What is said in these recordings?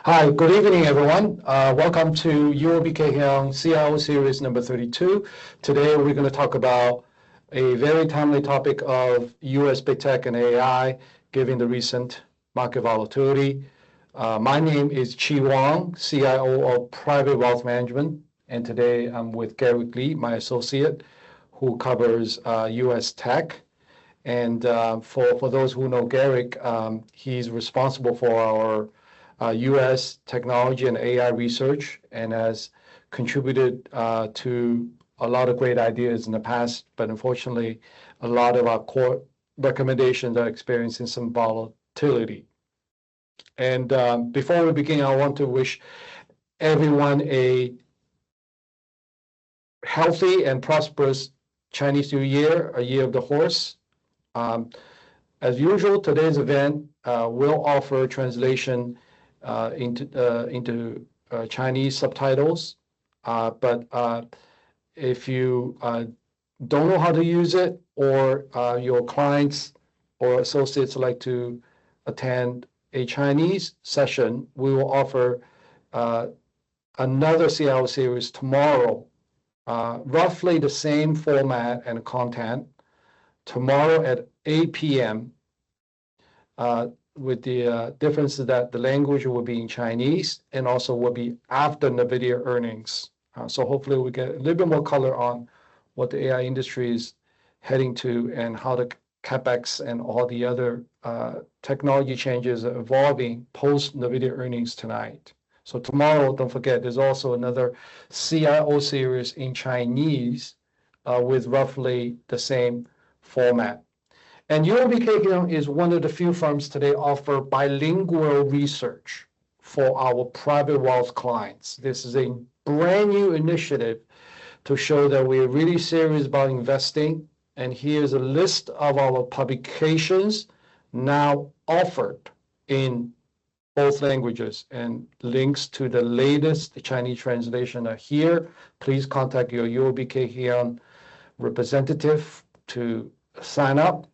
Hi, good evening, everyone. Welcome to UOB Hian CIO series number 32. Today, we're going to talk about a very timely topic of US big tech and AI, given the recent market volatility. My name is Wang, CIO of Private Wealth Management, and today I'm with Garrick Lee, my associate, who covers US tech. And for those who know Garrick, he's responsible for our US technology and AI research and has contributed to a lot of great ideas in the past, but unfortunately, a lot of our core recommendations are experiencing some volatility. And before we begin, I want to wish everyone a healthy and prosperous Chinese New Year, a year of the horse. As usual, today's event will offer translation into Chinese subtitles, but if you don't know how to use it, or your clients or associates like to attend a Chinese session, we will offer another CIO series tomorrow, roughly the same format and content, tomorrow at 8 p.m. With the difference that the language will be in Chinese and also will be after Nvidia earnings. So hopefully we get a little bit more color on what the AI industry is heading to and how the capex and all the other technology changes are evolving post Nvidia earnings tonight. So tomorrow, don't forget, there's also another CIO series in Chinese with roughly the same format. And UOB Hian is one of the few firms today offer bilingual research for our private wealth clients. This is a brand new initiative to show that we're really serious about investing. And here's a list of our publications now offered in both languages, and links to the latest Chinese translation are here. Please contact your UOB Hian representative to sign up.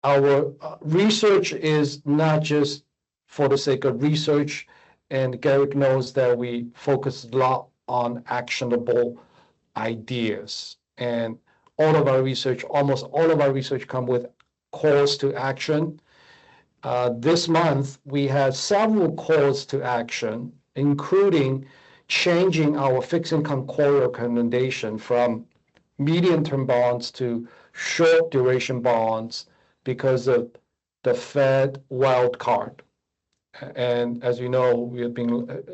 Our research is not just for the sake of research, and Garrick knows that we focus a lot on actionable ideas. And all of our research, almost all of our research come with calls to action. This month, we had several calls to action, including changing our fixed income core recommendation from medium-term bonds to short duration bonds because of the Fed wild card. And as you know, we have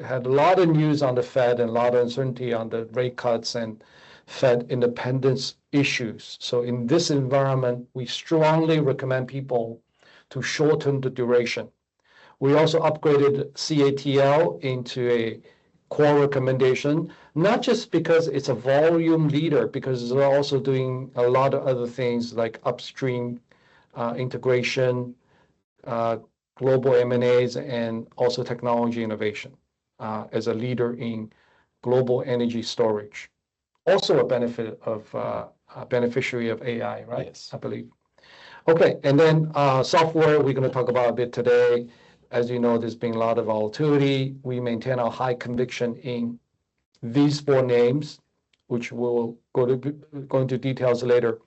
had a lot of news on the Fed and a lot of uncertainty on the rate cuts and Fed independence issues. So in this environment, we strongly recommend people to shorten the duration. We also upgraded CATL into a core recommendation, not just because it's a volume leader, because it's also doing a lot of other things like upstream integration, global M&As, and also technology innovation as a leader in global energy storage. Also a beneficiary of AI, right? Yes. I believe. Okay, and then software we're going to talk about a bit today. As you know, there's been a lot of volatility. We maintain our high conviction in these four names, which we'll go into details later.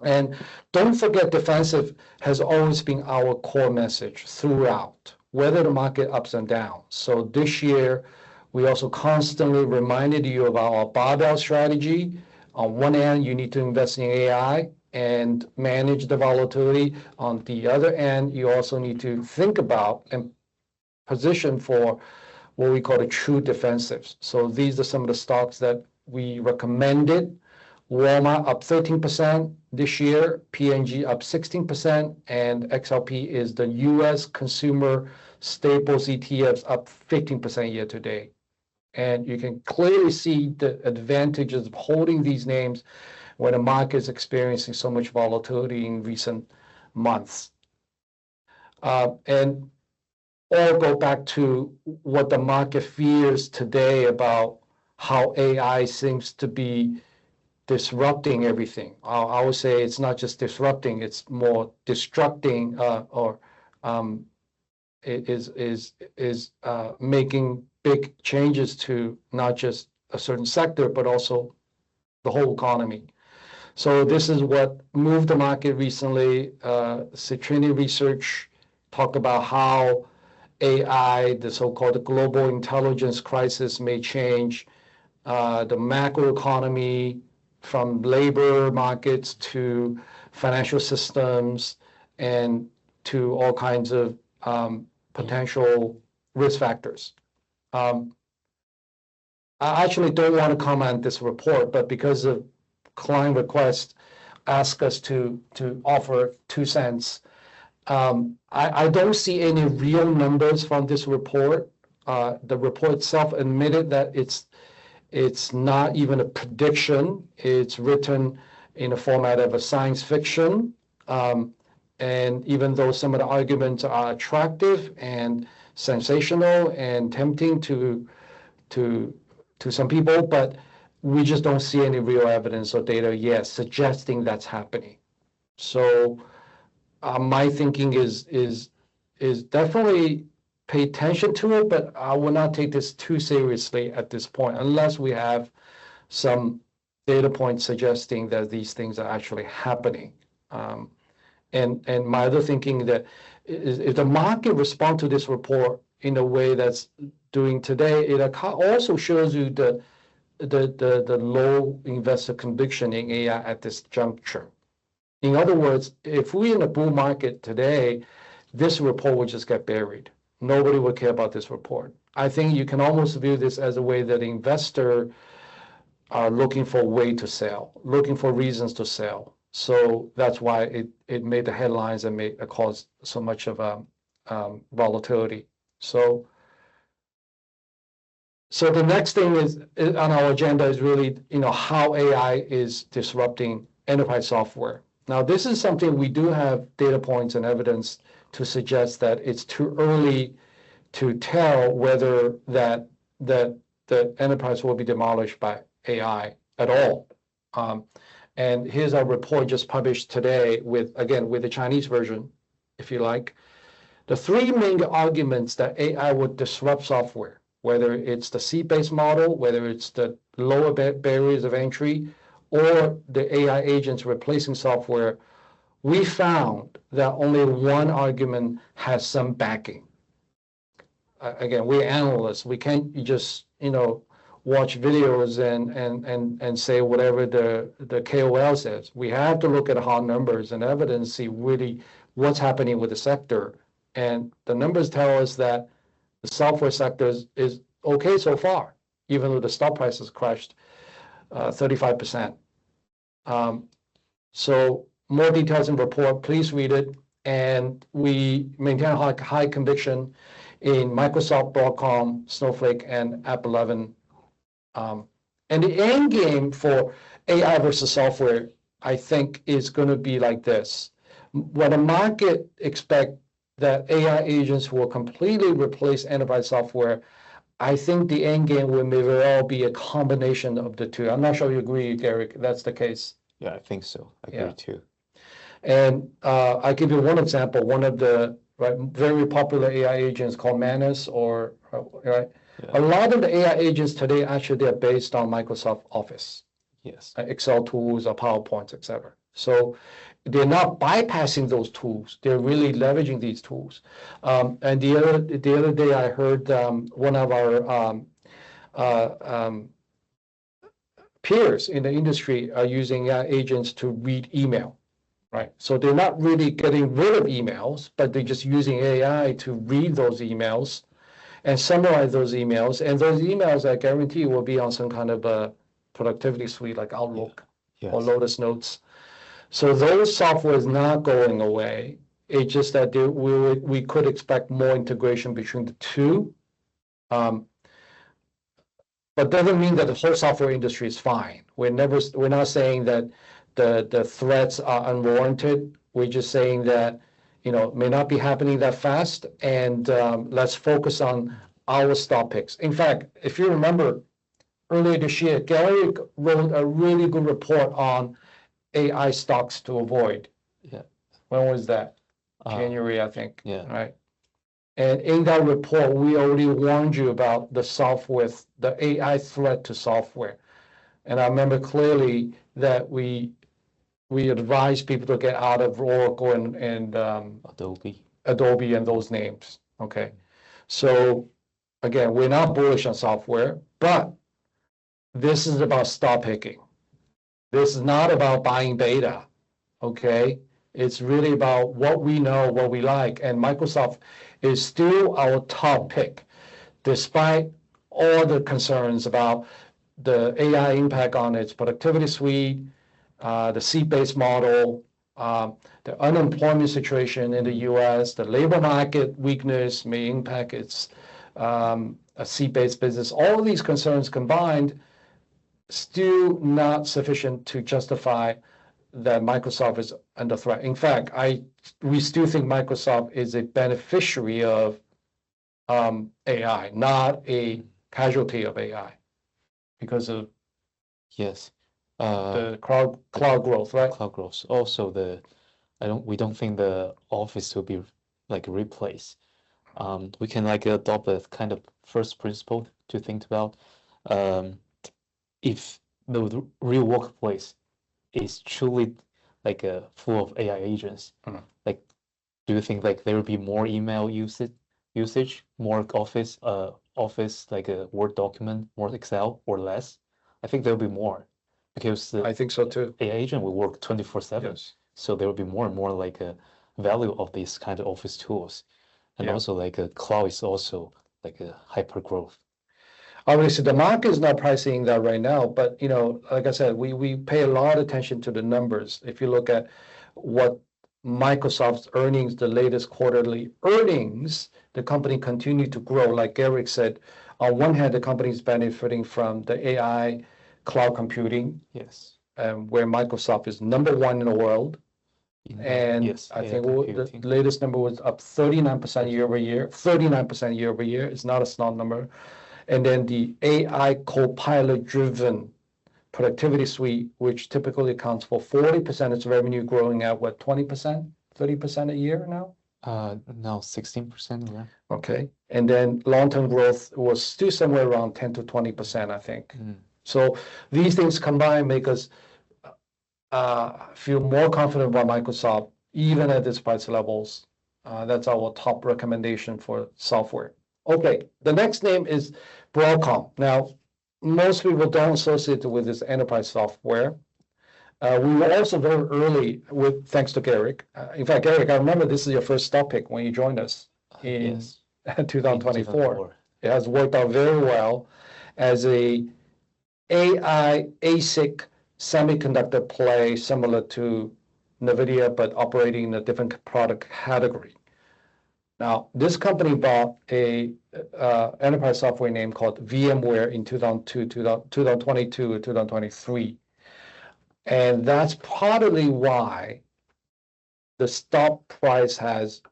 And don't forget, defensive has always been our core message throughout, whether the market ups and downs. So this year, we also constantly reminded you of our barbell strategy. On one end, you need to invest in AI and manage the volatility. On the other end, you also need to think about and position for what we call the true defensives. So these are some of the stocks that we recommended. Walmart up 13% this year, P&G up 16%, and XLP is the US consumer staples ETFs up 15% year to date. And you can clearly see the advantages of holding these names when the market is experiencing so much volatility in recent months. And all go back to what the market fears today about how AI seems to be disrupting everything. I would say it's not just disrupting, it's more destructing or is making big changes to not just a certain sector, but also the whole economy. So this is what moved the market recently. Citrini Research talked about how AI, the so-called global intelligence crisis, may change the macroeconomy from labor markets to financial systems and to all kinds of potential risk factors. I actually don't want to comment this report, but because of client request, ask us to offer 2 cents. I don't see any real numbers from this report. The report itself admitted that it's not even a prediction. It's written in the format of a science fiction. And even though some of the arguments are attractive and sensational and tempting to some people, but we just don't see any real evidence or data yet suggesting that's happening. So my thinking is definitely pay attention to it, but I will not take this too seriously at this point unless we have some data points suggesting that these things are actually happening. And my other thinking that is, if the market respond to this report in a way that's doing today, it also shows you the low investor conviction in AI at this juncture. In other words, if we're in a bull market today, this report will just get buried. Nobody will care about this report. I think you can almost view this as a way that investors are looking for a way to sell, looking for reasons to sell. So that's why it made the headlines and caused so much of volatility. So the next thing is on our agenda is really, how AI is disrupting enterprise software. Now, this is something we do have data points and evidence to suggest that it's too early to tell whether that the enterprise will be demolished by AI at all. And here's our report just published today with the Chinese version, if you like. The 3 main arguments that AI would disrupt software, whether it's the seat-based model, whether it's the lower barriers of entry, or the AI agents replacing software, we found that only one argument has some backing. Again, we're analysts. We can't just, watch videos and say whatever the KOL says. We have to look at hard numbers and evidence, see really what's happening with the sector. And the numbers tell us that the software sector is okay so far, even though the stock price has crashed 35%. So more details in the report, please read it. And we maintain high conviction in Microsoft, Broadcom, Snowflake, and App 11. And the end game for AI versus software, I think, is going to be like this. When the market expects that AI agents will completely replace enterprise software, I think the end game will very well be a combination of the two. I'm not sure you agree, Garrick, that's the case. Yeah, I think so. I agree too. And I'll give you one example. One of the very popular AI agents called Manus, right? Yeah. A lot of the AI agents today, actually, they're based on Microsoft Office. Yes. Excel tools or PowerPoints, etc. So they're not bypassing those tools. They're really leveraging these tools. And the other day, I heard one of our peers in the industry are using AI agents to read email, right? So they're not really getting rid of emails, but they're just using AI to read those emails and summarize those emails. And those emails, I guarantee, will be on some kind of a productivity suite like Outlook or Lotus Notes. So those software is not going away. It's just that we could expect more integration between the two. But doesn't mean that the whole software industry is fine. We're not saying that the threats are unwarranted. We're just saying that it may not be happening that fast, and let's focus on our stock picks. In fact, if you remember, earlier this year, Garrick wrote a really good report on AI stocks to avoid. Yeah. When was that? January, I think. Yeah. Right. And in that report, we already warned you about the software, the AI threat to software. And I remember clearly that we advised people to get out of Oracle and Adobe and those names. Okay. So again, we're not bullish on software, but this is about stock picking. This is not about buying beta. Okay. It's really about what we know, what we like. And Microsoft is still our top pick, despite all the concerns about the AI impact on its productivity suite, the seat-based model, the unemployment situation in the US, the labor market weakness may impact its a seat-based business. All of these concerns combined, still not sufficient to justify that Microsoft is under threat. In fact, we still think Microsoft is a beneficiary of AI, not a casualty of AI, because of the cloud growth, right? Cloud growth. Also, we don't think the office will be like replaced. We can like adopt a kind of first principle to think about. If the real workplace is truly like full of AI agents, like, do you think like there will be more email usage, more office like a Word document, more Excel, or less? I think there will be more, because I think so too. AI agent will work 24/7. Yes. So there will be more and more like a value of these kind of office tools, and also like a cloud is also like a hyper growth. Obviously, the market is not pricing that right now, but like I said, we pay a lot of attention to the numbers. If you look at what Microsoft's earnings, the latest quarterly earnings, the company continued to grow. Like Garrick said, on one hand, the company is benefiting from the AI cloud computing, where Microsoft is #1 in the world. And I think the latest number was up 39% year over year. 39% year over year is not a small number. And then the AI Copilot driven productivity suite, which typically accounts for 40% of its revenue, growing at what, 20%, 30% a year now? No, 16%, yeah. Okay. And then long-term growth was still somewhere around 10 to 20%, I think. So these things combined make us feel more confident about Microsoft, even at these price levels. That's our top recommendation for software. Okay, the next name is Broadcom. Now, most people don't associate it with this enterprise software. We were also very early thanks to Garrick. In fact, Garrick, I remember this is your first stock pick when you joined us in 2024. It has worked out very well as a AI ASIC semiconductor play, similar to Nvidia, but operating in a different product category. Now, this company bought a enterprise software name called VMware in 2022 or 2023. And that's partly why the stock price has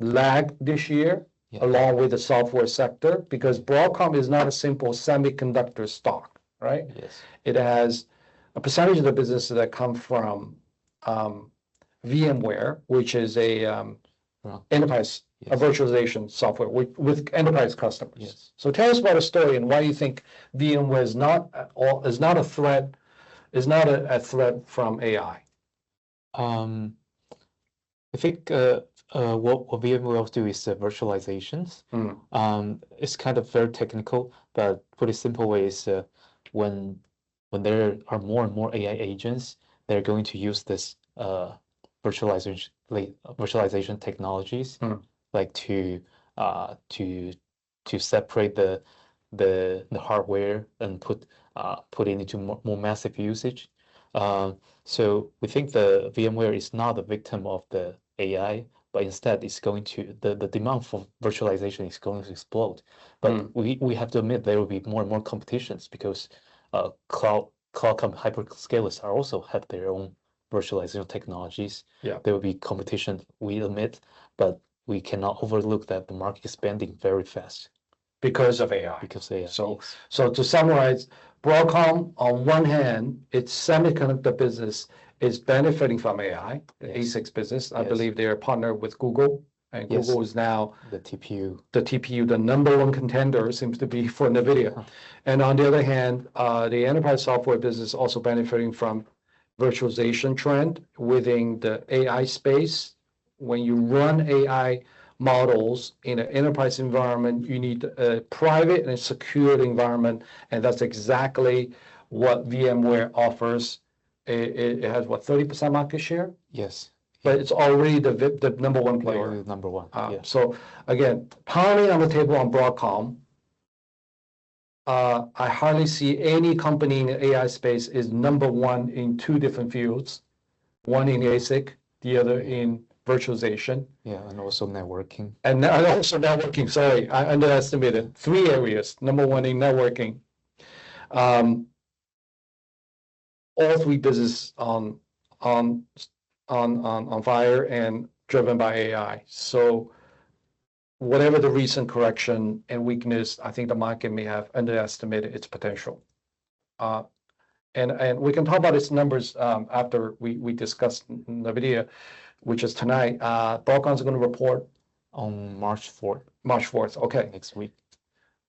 lagged this year, along with the software sector, because Broadcom is not a simple semiconductor stock, right? It has a percentage of the business that come from VMware, which is a enterprise virtualization software with enterprise customers. So tell us about the story and why you think VMware is not a threat, from AI. I think what VMware will do is virtualizations. It's kind of very technical, but put it simple way is when there are more and more AI agents, they're going to use this virtualization technologies, like to separate the hardware and put it into more massive usage. So we think the VMware is not a victim of the AI, but instead it's going to the demand for virtualization is going to explode. But we have to admit there will be more and more competitions, because cloud hyperscalers are also have their own virtualization technologies. There will be competition, we admit, but we cannot overlook that the market is expanding very fast because of AI. Because of AI. So to summarize, Broadcom, on one hand, its semiconductor business is benefiting from AI, the ASICs business. I believe they're a partner with Google And Yes. Google is now The TPU. the number one contender seems to be for NVIDIA. And on the other hand, the enterprise software business is also benefiting from virtualization trend within the AI space. When you run AI models in an enterprise environment, you need a private and secured environment, and that's exactly what VMware offers. It has what, 30% market share? Yes. But it's already the number one player. Already number one. Yeah. So again, pounding on the table on Broadcom. I hardly see any company in the AI space is number one in two different fields, one in ASIC, the other in virtualization. Yeah, and also networking. And also networking, sorry, I underestimated. 3 areas, number one in networking. All 3 business on fire and driven by AI. So whatever the recent correction and weakness, I think the market may have underestimated its potential. And we can talk about its numbers after we discuss NVIDIA, which is tonight. Broadcom's going to report on March 4th. March 4th, okay. Next week.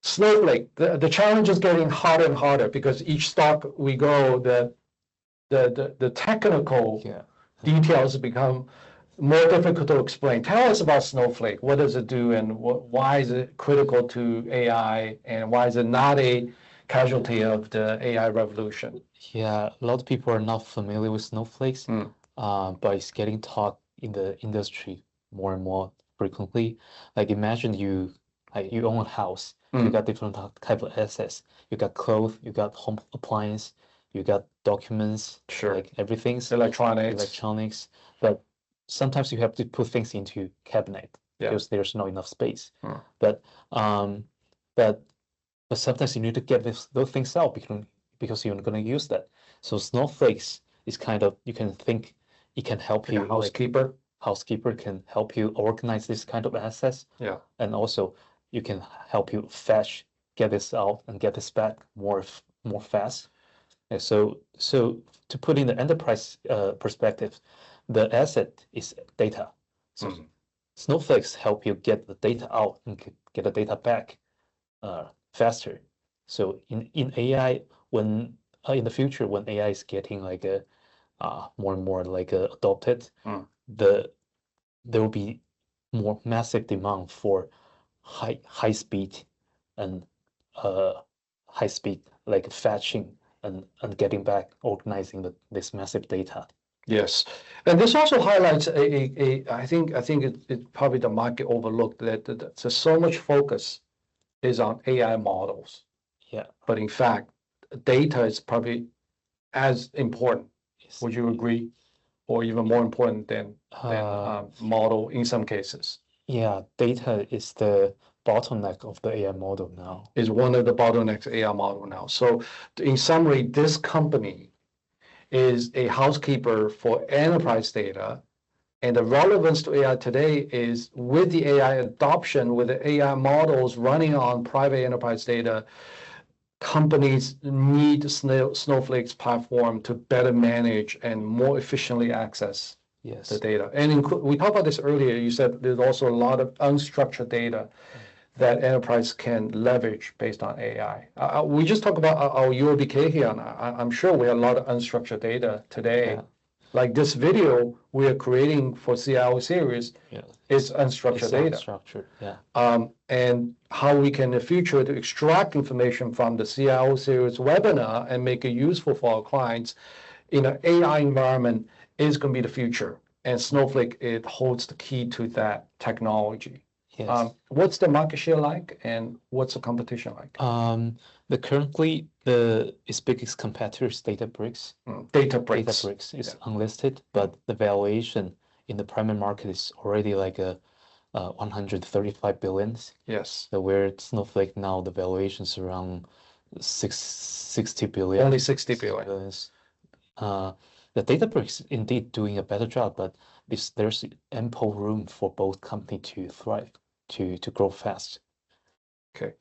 Snowflake, the challenge is getting harder and harder because each stock we go, the technical details become more difficult to explain. Tell us about Snowflake. What does it do, and why is it critical to AI, and why is it not a casualty of the AI revolution? Yeah, a lot of people are not familiar with snowflakes, but it's getting taught in the industry more and more frequently. Like imagine you own a house, you got different type of assets. You got clothes, you got home appliance, you got documents, like everything's electronics. But sometimes you have to put things into cabinet because there's not enough space. But sometimes you need to get those things out because you're going to use that. So snowflakes is kind of, you can think it can help you. Housekeeper. Housekeeper can help you organize this kind of assets. Yeah. And also you can help you get this out and get this back more fast. And so to put in the enterprise perspective, the asset is data. So snowflakes help you get the data out and get the data back faster. So in AI, when in the future when AI is getting like more and more like adopted, there will be more massive demand for high speed and high speed like fetching and getting back, organizing this massive data. Yes, and this also highlights I think it's probably the market overlooked that so much focus is on AI models. Yeah. But in fact, data is probably as important. Would you agree? Or even more important than model in some cases? Yeah, data is the bottleneck of the AI model now. Is one of the bottlenecks AI model now. So in summary, this company is a housekeeper for enterprise data. And the relevance to AI today is with the AI adoption, with the AI models running on private enterprise data, companies need Snowflake's platform to better manage and more efficiently access the data. And we talked about this earlier. You said there's also a lot of unstructured data that enterprise can leverage based on AI. We just talked about our UOBK here, and I'm sure we have a lot of unstructured data today. Yeah. Like this video we are creating for CIO series is unstructured data. Unstructured, yeah. And how we can in the future to extract information from the CIO series webinar and make it useful for our clients in an AI environment is going to be the future. And Snowflake, it holds the key to that technology. Yes. What's the market share like, and what's the competition like? Currently its biggest competitor is Databricks. Databricks is unlisted, but the valuation in the primary market is already like 135 billion. Yes. So where Snowflake now, the valuation is around 60 billion. Only 60 billion. The Databricks indeed doing a better job, but there's ample room for both companies to thrive, to grow fast. Okay.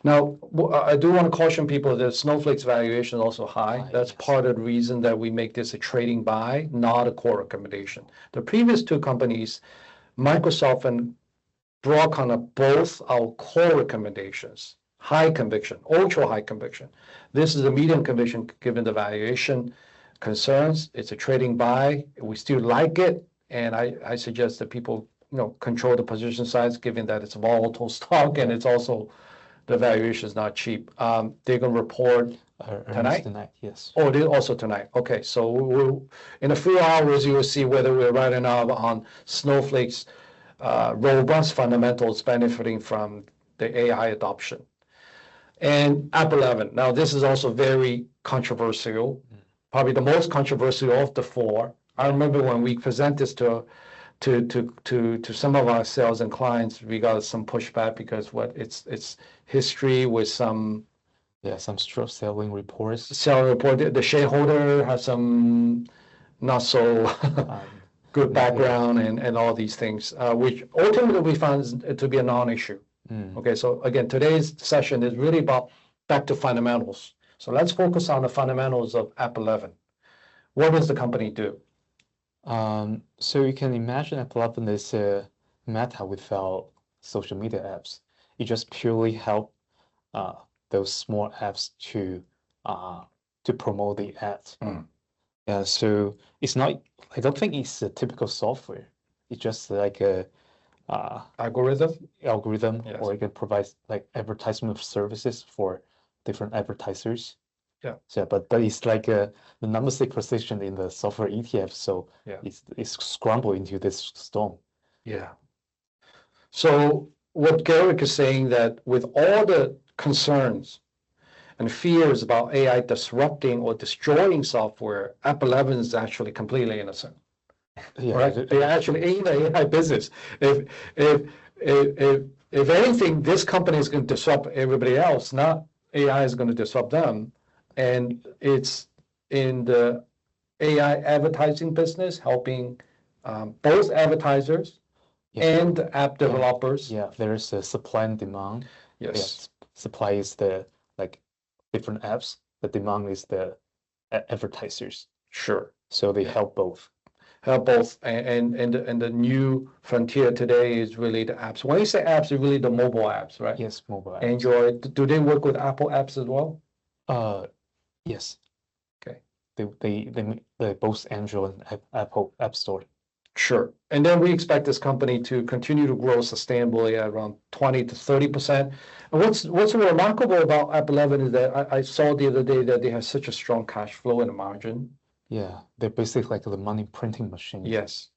Now, I do want to caution people that Snowflake's valuation is also high. That's part of the reason that we make this a trading buy, not a core recommendation. The previous two companies, Microsoft and broad kind of both our core recommendations, high conviction, ultra high conviction. This is a medium conviction given the valuation concerns. It's a trading buy. We still like it, and I suggest that people control the position size, given that it's a volatile stock and it's also the valuation is not cheap. They're going to report tonight? Yes. Oh, they also tonight. Okay, so in a few hours, you will see whether we're right or not on Snowflake's robust fundamentals benefiting from the AI adoption. And App 11. Now, this is also very controversial, probably the most controversial of the four. I remember when we present this to some of our sales and clients, we got some pushback because it's history with some short selling reports. The shareholder has some not so good background and all these things, which ultimately we found to be a non-issue. Okay, so again, today's session is really about back to fundamentals. So let's focus on the fundamentals of App 11. What does the company do? So you can imagine App 11 is a Meta without social media apps. It just purely help those small apps to promote the ads. Yeah, so it's not. I don't think it's a typical software. It's just like a algorithm, yes. Or it can provide like advertisement services for different advertisers. Yeah. So, but it's like the number 6 position in the software ETF. So yeah, it's scrambled into this storm. Yeah. So what Garrick is saying that with all the concerns and fears about AI disrupting or destroying software, App 11 is actually completely innocent. Yeah, right? They're actually in the AI business. If anything, this company is going to disrupt everybody else, not AI is going to disrupt them. And it's in the AI advertising business, helping both advertisers and app developers. Yeah, there's a supply and demand. Yes. Supply is the like different apps. The demand is the advertisers. Sure. So they help both. Both, and the new frontier today is really the apps. When you say apps, it's really the mobile apps, right? Yes, mobile apps. Android. Do they work with Apple apps as well? Yes. Okay. They both Android and Apple App Store. Sure. And then we expect this company to continue to grow sustainably at around 20 to 30%. And what's remarkable about App 11 is that I saw the other day that they have such a strong cash flow and margin. Yeah, they're basically like the money printing machine. Yes.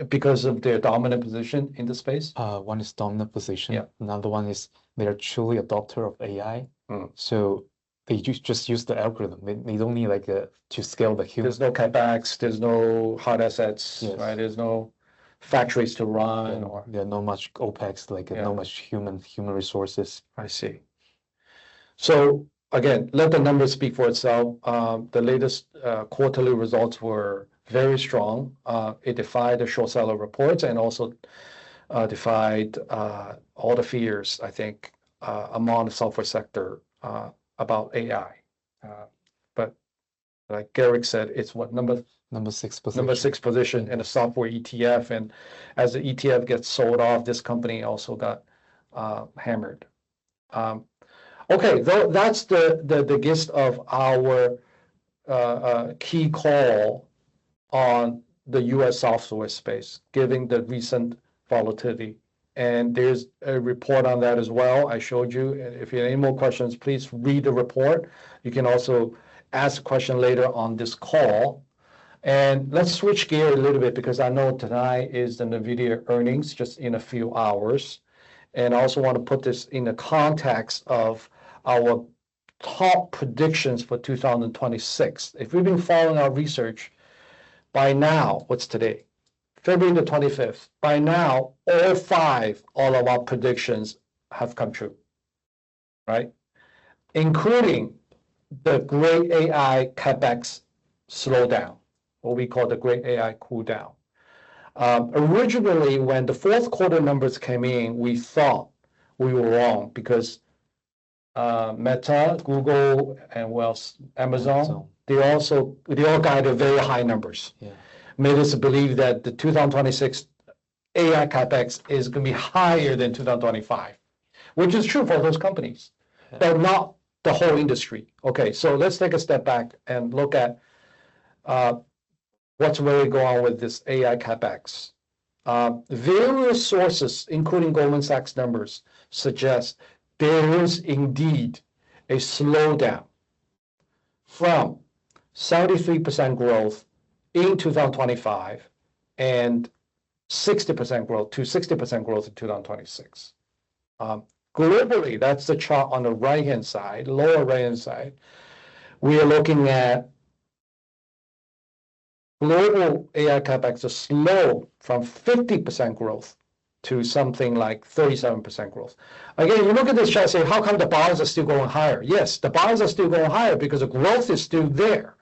Because of their dominant position in the space? One is dominant position. Yeah. Another one is they're truly adopter of AI. So they just use the algorithm. They don't need like to scale the human. There's no capex, there's no hard assets, right? There's no factories to run, or there are no much OPEX, like no much human resources. I see. So again, let the numbers speak for itself. The latest quarterly results were very strong. It defied the short seller reports and also defied all the fears, I think, among the software sector about AI. But like Garrick said, it's what number 6 position. Number 6 position in a software ETF, and as the ETF gets sold off, this company also got hammered. Okay, that's the gist of our key call on the U.S. software space, given the recent volatility. And there's a report on that as well. I showed you. If you have any more questions, please read the report. You can also ask a question later on this call. And let's switch gear a little bit because I know tonight is the Nvidia earnings just in a few hours. And I also want to put this in the context of our top predictions for 2026. If we've been following our research, by now, what's today? February the 25th. By now, all of our predictions have come true, right? Including the great AI capex slowdown, what we call the great AI cool down. Originally, when the fourth quarter numbers came in, we thought we were wrong because Meta, Google, and Amazon, they all guided very high numbers. Yeah. Made us believe that the 2026 AI capex is going to be higher than 2025, which is true for those companies, but not the whole industry. Okay, so let's take a step back and look at what's really going on with this AI capex. Various sources, including Goldman Sachs numbers, suggest there is indeed a slowdown from 73% growth in 2025 and 60% growth to 60% growth in 2026. Globally, that's the chart on the right-hand side, lower right-hand side. We are looking at global AI capex to slow from 50% growth to something like 37% growth. Again, you look at this chart and say, how come the bars are still going higher? Yes, the bars are still going higher because the growth is still there.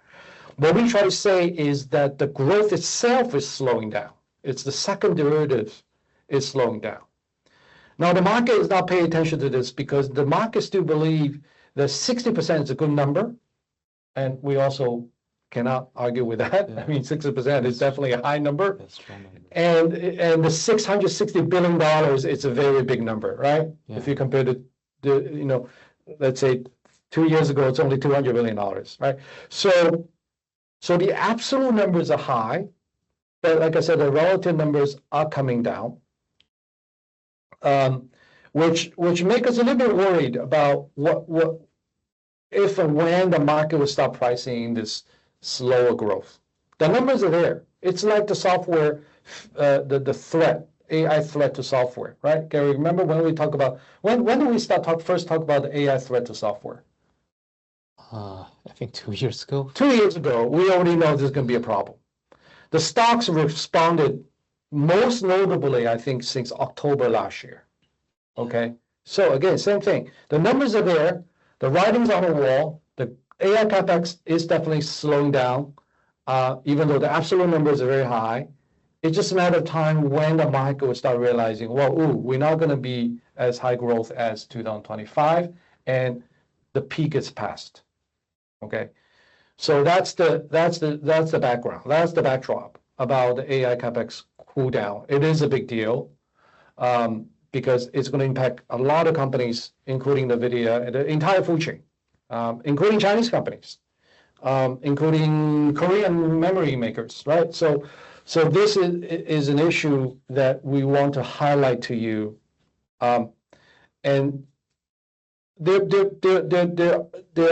What we try to say is that the growth itself is slowing down. It's the second derivative is slowing down. Now, the market is not paying attention to this because the market still believe that 60% is a good number. And we also cannot argue with that. Yeah. I mean, 60% is definitely a high number. That's true. And the $660 billion, it's a very big number, right? Yeah. If you compare the, let's say 2 years ago, it's only $200 billion, right? So the absolute numbers are high, but like I said, the relative numbers are coming down, which make us a little bit worried about what if and when the market will start pricing this slower growth. The numbers are there. It's like the software, the threat, AI threat to software, right? Gary, remember when we talk about, when did we first talk about the AI threat to software? I think 2 years ago. 2 years ago, we already know there's going to be a problem. The stocks responded most notably, I think, since October last year. Okay? So again, same thing. The numbers are there. The writing's on the wall. The AI capex is definitely slowing down, even though the absolute numbers are very high. It's just a matter of time when the market will start realizing, well, we're not going to be as high growth as 2025, and the peak is past. Okay, so that's the background. That's the backdrop about the AI capex cool down. It is a big deal because it's going to impact a lot of companies, including Nvidia and the entire food chain. Including Chinese companies, including Korean memory makers, right? So this is an issue that we want to highlight to you, and there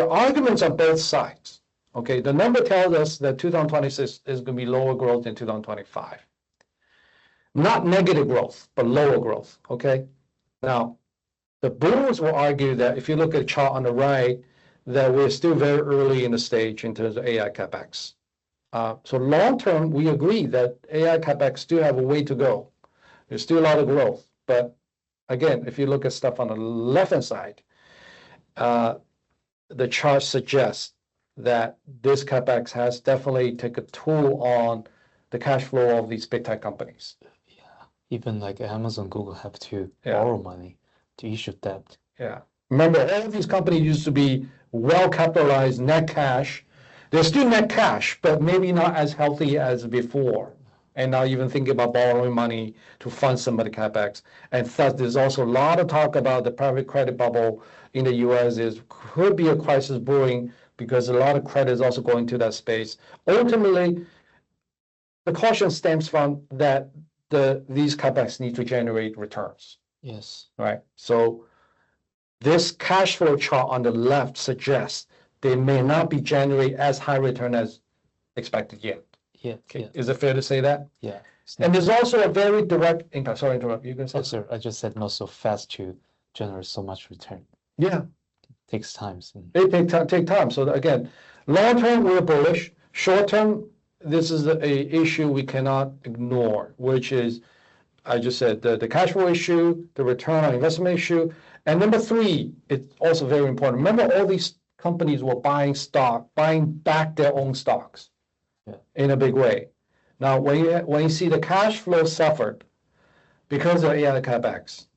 are arguments on both sides. Okay, the number tells us that 2026 is going to be lower growth than 2025. Not negative growth, but lower growth. Okay, now the bulls will argue that if you look at the chart on the right, that we're still very early in the stage in terms of AI capex. So long term, we agree that AI capex still have a way to go. There's still a lot of growth. But again, if you look at stuff on the left-hand side, the chart suggests that this capex has definitely taken a toll on the cash flow of these big tech companies. Yeah, even like Amazon, Google have to borrow money to issue debt. Yeah. Remember, all of these companies used to be well-capitalized, net cash. They're still net cash, but maybe not as healthy as before. And now even thinking about borrowing money to fund some of the capex. And thus, there's also a lot of talk about the private credit bubble in the U.S. Could be a crisis brewing because a lot of credit is also going to that space. Ultimately, the caution stems from that these capex need to generate returns. Yes. Right. So this cash flow chart on the left suggests they may not be generate as high return as expected yet. Yeah. Okay. Yeah. Is it fair to say that? Yeah. And there's also a very direct impact. Sorry, interrupt. You can say. Oh, sir, I just said not so fast to generate so much return. Yeah. It takes time. It take time. So again, long term we're bullish. Short term, this is a issue we cannot ignore, which is, I just said, the cash flow issue, the return on investment issue, and number three, it's also very important. Remember, all these companies were buying back their own stocks in a big way. Now, when you see the cash flow suffered because of AI capex,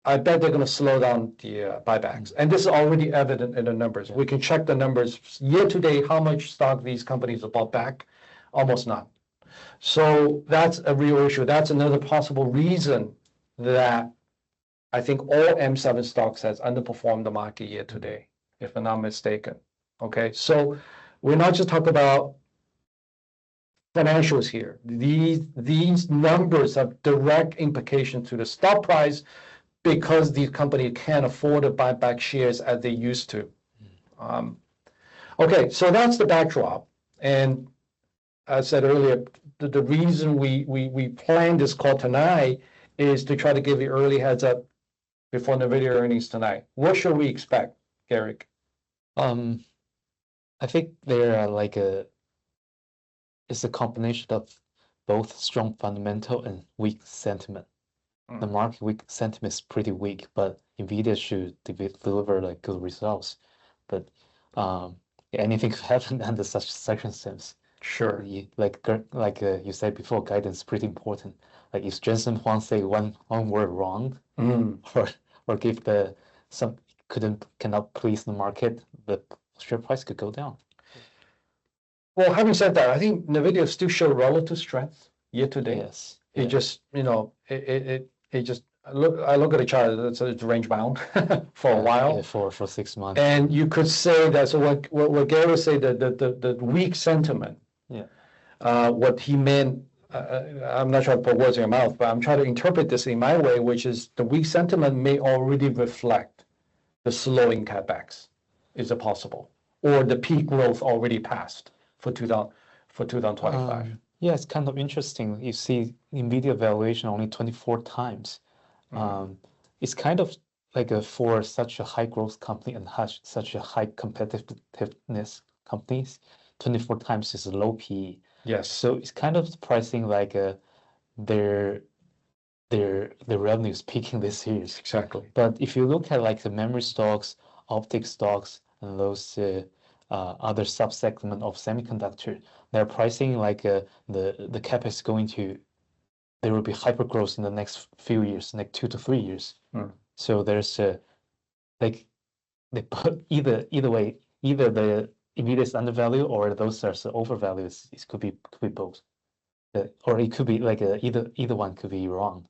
I bet they're going to slow down the buybacks. And this is already evident in the numbers. We can check the numbers year to date, how much stock these companies have bought back. Almost none. So that's a real issue. That's another possible reason that I think all M7 stocks has underperformed the market year to date, if I'm not mistaken. Okay, so we're not just talking about financials here. These numbers have direct implications to the stock price because these companies can't afford to buy back shares as they used to. Okay, so that's the backdrop. And as I said earlier, the reason we planned this call tonight is to try to give you early heads up before NVIDIA earnings tonight. What should we expect, Garrick? I think there are it's a combination of both strong fundamental and weak sentiment. The market weak sentiment is pretty weak, but Nvidia should deliver like good results. But anything could happen under such circumstances. Sure. You said before, guidance is pretty important. Like if Jensen Huang say one word wrong, or give cannot please the market, the share price could go down. Well, having said that, I think NVIDIA still show relative strength year to date. Yes. It just, it just I look at the chart, it's range bound for a while. Yeah, for 6 months. And you could say that, so what Gary said, the weak sentiment, what he meant, I'm not trying to put words in your mouth, but I'm trying to interpret this in my way, which is the weak sentiment may already reflect the slowing capex. Is it possible? Or the peak growth already passed for 2025? Yeah, it's kind of interesting. You see Nvidia valuation only 24 times. It's kind of like for such a high growth company and such a high competitiveness companies, 24 times is a low PE. Yes. So it's kind of surprising like their revenue is peaking this year. Exactly. But if you look at like the memory stocks, optic stocks, and those other subsegment of semiconductor, they're pricing like the capex there will be hyper growth in the next few years, like 2 to 3 years. So there's like they put either way, either the Nvidia is undervalued or those are overvalued. It could be both, or it could be like either one could be wrong.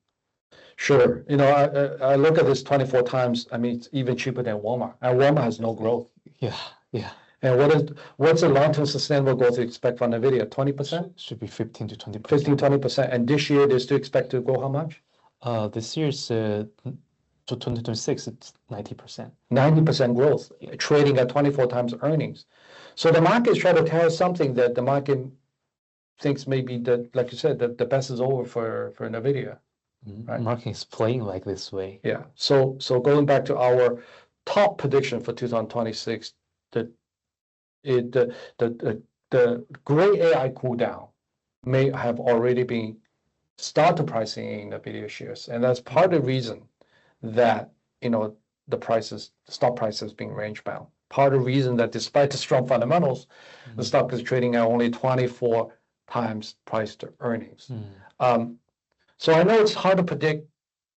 Sure. I look at this 24 times. I mean, it's even cheaper than Walmart. And Walmart has no growth. Yeah. And what's the long-term sustainable growth you expect from NVIDIA? 20%? Should be 15 to 20%. 15-20%. And this year they still expect to grow how much? This year's to 2026, it's 90%. 90% growth, trading at 24 times earnings. So the market is trying to tell us something that the market thinks maybe that, like you said, that the best is over for NVIDIA. Right? Market is playing like this way. Yeah. So going back to our top prediction for 2026, the great AI cool down may have already been started pricing in NVIDIA shares, and that's part of the reason that the stock price is being range bound. Part of the reason that despite the strong fundamentals, the stock is trading at only 24 times price to earnings. So I know it's hard to predict.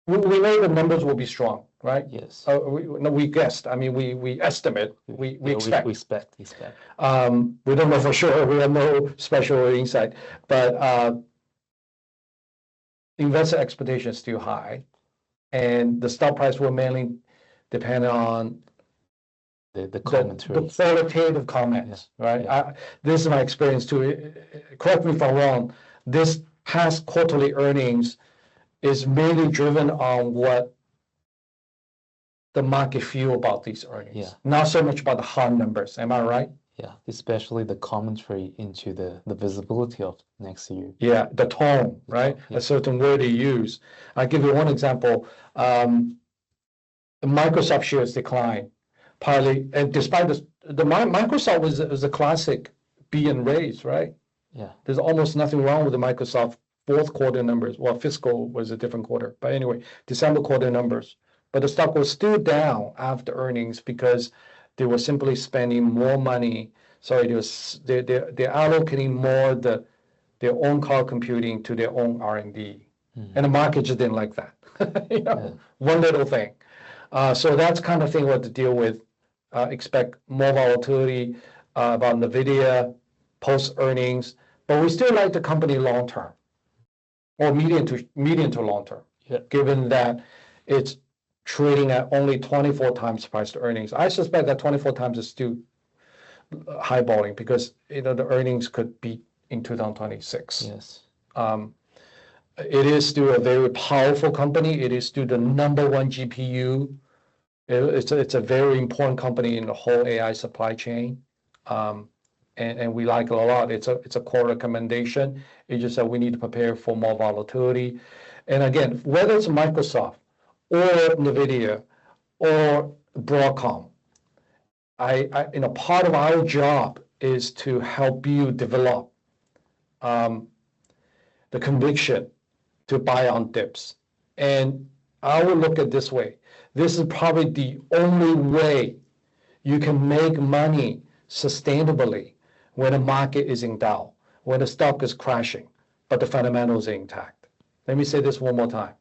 We know the numbers will be strong, right? Yes. We guessed. I mean, we estimate. We expect. We expect. We don't know for sure. We have no special insight, but investor expectation is still high, and the stock price will mainly depend on the commentary, the qualitative comments, right? Yeah. This is my experience too. Correct me if I'm wrong. This past quarterly earnings is mainly driven on what the market feel about these earnings, not so much about the hard numbers. Am I right? Yeah, especially the commentary into the visibility of next year. Yeah, the tone, right? A certain word they use. I'll give you one example. The Microsoft shares decline, partly, and despite this, Microsoft was a classic beat and raise, right? Yeah. There's almost nothing wrong with the Microsoft fourth quarter numbers. Well, fiscal was a different quarter, but anyway, December quarter numbers. But the stock was still down after earnings because they were simply spending more money. Sorry, they're allocating more their own cloud computing to their own R&D, and the market just didn't like that. One little thing. So that's kind of thing what to deal with. Expect more volatility about NVIDIA post earnings, but we still like the company long term or medium to long term, given that it's trading at only 24 times price to earnings. I suspect that 24 times is still highballing because the earnings could be in 2026. Yes. It is still a very powerful company. It is still the #1 GPU. It's a very important company in the whole AI supply chain. And we like it a lot. It's a core recommendation. It's just that we need to prepare for more volatility. And again, whether it's Microsoft or Nvidia or Broadcom, part of our job is to help you develop the conviction to buy on dips. And I would look at it this way. This is probably the only way you can make money sustainably when the market is in down, when the stock is crashing, but the fundamentals are intact. Let me say this one more time.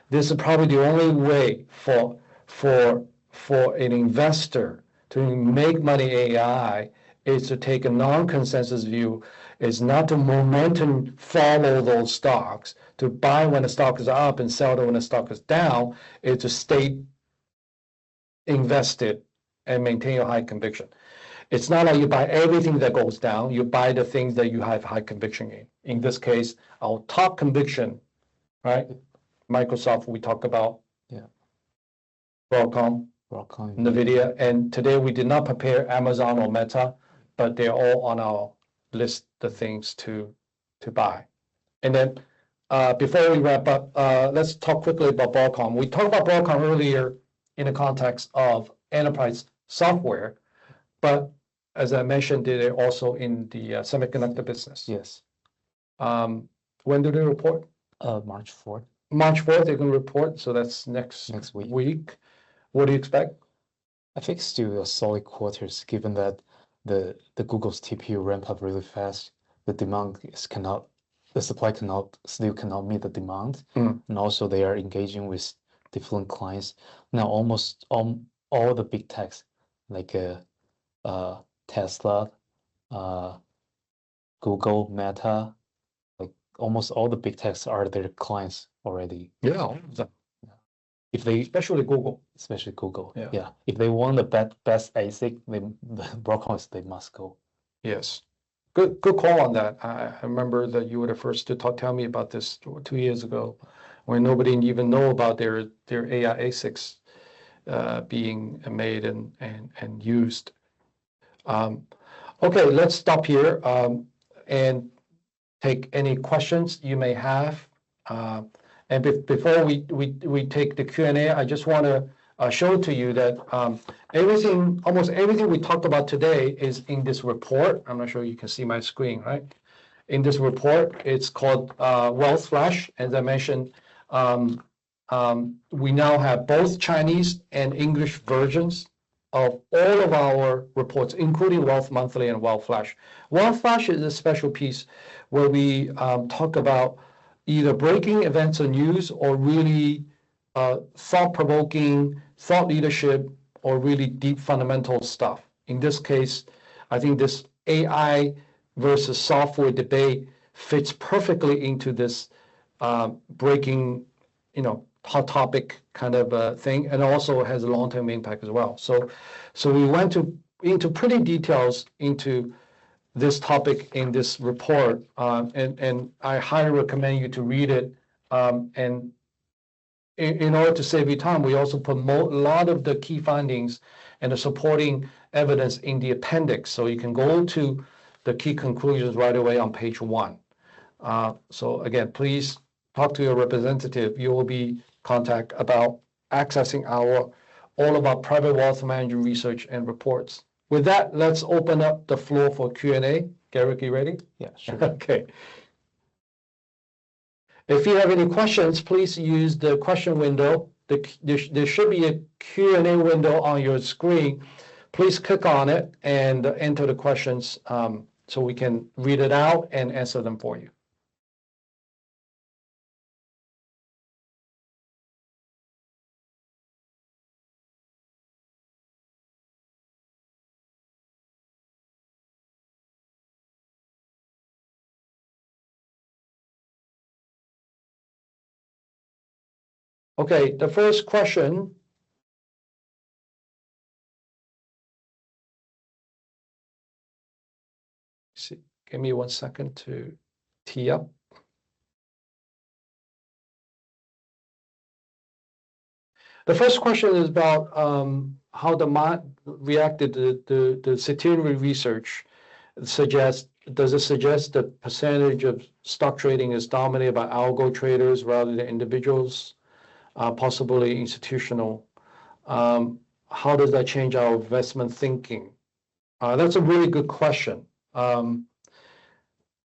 This is probably the only way for an investor to make money AI is to take a non-consensus view, is not to momentum follow those stocks, to buy when the stock is up and sell when the stock is down, is to stay invested and maintain your high conviction. It's not like you buy everything that goes down, you buy the things that you have high conviction in. In this case, our top conviction, right? Microsoft, we talk about. Yeah. Broadcom, Nvidia, and today we did not prepare Amazon or Meta, but they're all on our list of things to buy. And then before we wrap up, let's talk quickly about Broadcom. We talked about Broadcom earlier in the context of enterprise software, but as I mentioned, they're also in the semiconductor business. Yes. When do they report? March 4th. March 4th, they're going to report, so that's next week. What do you expect? I think still a solid quarters, given that the Google's TPU ramp up really fast. The demand the supply still cannot meet the demand, and also they are engaging with different clients. Now almost all the big techs like Tesla, Google, Meta, like almost all the big techs are their clients already. Yeah, all of them. If they, especially Google. Yeah. If they want the best ASIC, the Broadcom, they must go. Yes. Good call on that. I remember that you were the first to tell me about this 2 years ago, when nobody even know about their AI ASICs being made and used. Okay, let's stop here and take any questions you may have. And before we take the Q&A, I just want to show to you that almost everything we talked about today is in this report. I'm not sure you can see my screen, right? In this report, it's called Wealth Flash. As I mentioned, we now have both Chinese and English versions of all of our reports, including Wealth Monthly and Wealth Flash. Wealth Flash is a special piece where we talk about either breaking events or news, or really thought-provoking, thought leadership, or really deep fundamental stuff. In this case, I think this AI versus software debate fits perfectly into this breaking, hot topic kind of thing, and also has a long-term impact as well. So we went into pretty details into this topic in this report, and I highly recommend you to read it. And in order to save you time, we also put a lot of the key findings and the supporting evidence in the appendix, so you can go to the key conclusions right away on page 1. So again, please talk to your representative. You will be contacted about accessing all of our private wealth management research and reports. With that, let's open up the floor for Q&A. Garrick, you ready? Yeah, sure. Okay. If you have any questions, please use the question window. There should be a Q&A window on your screen. Please click on it and enter the questions so we can read it out and answer them for you. Okay, the first question. See, give me 1 second to tee up. The first question is about how the market reacted to the Citirion research. Does it suggest that percentage of stock trading is dominated by algo traders rather than individuals, possibly institutional? How does that change our investment thinking? That's a really good question. I'm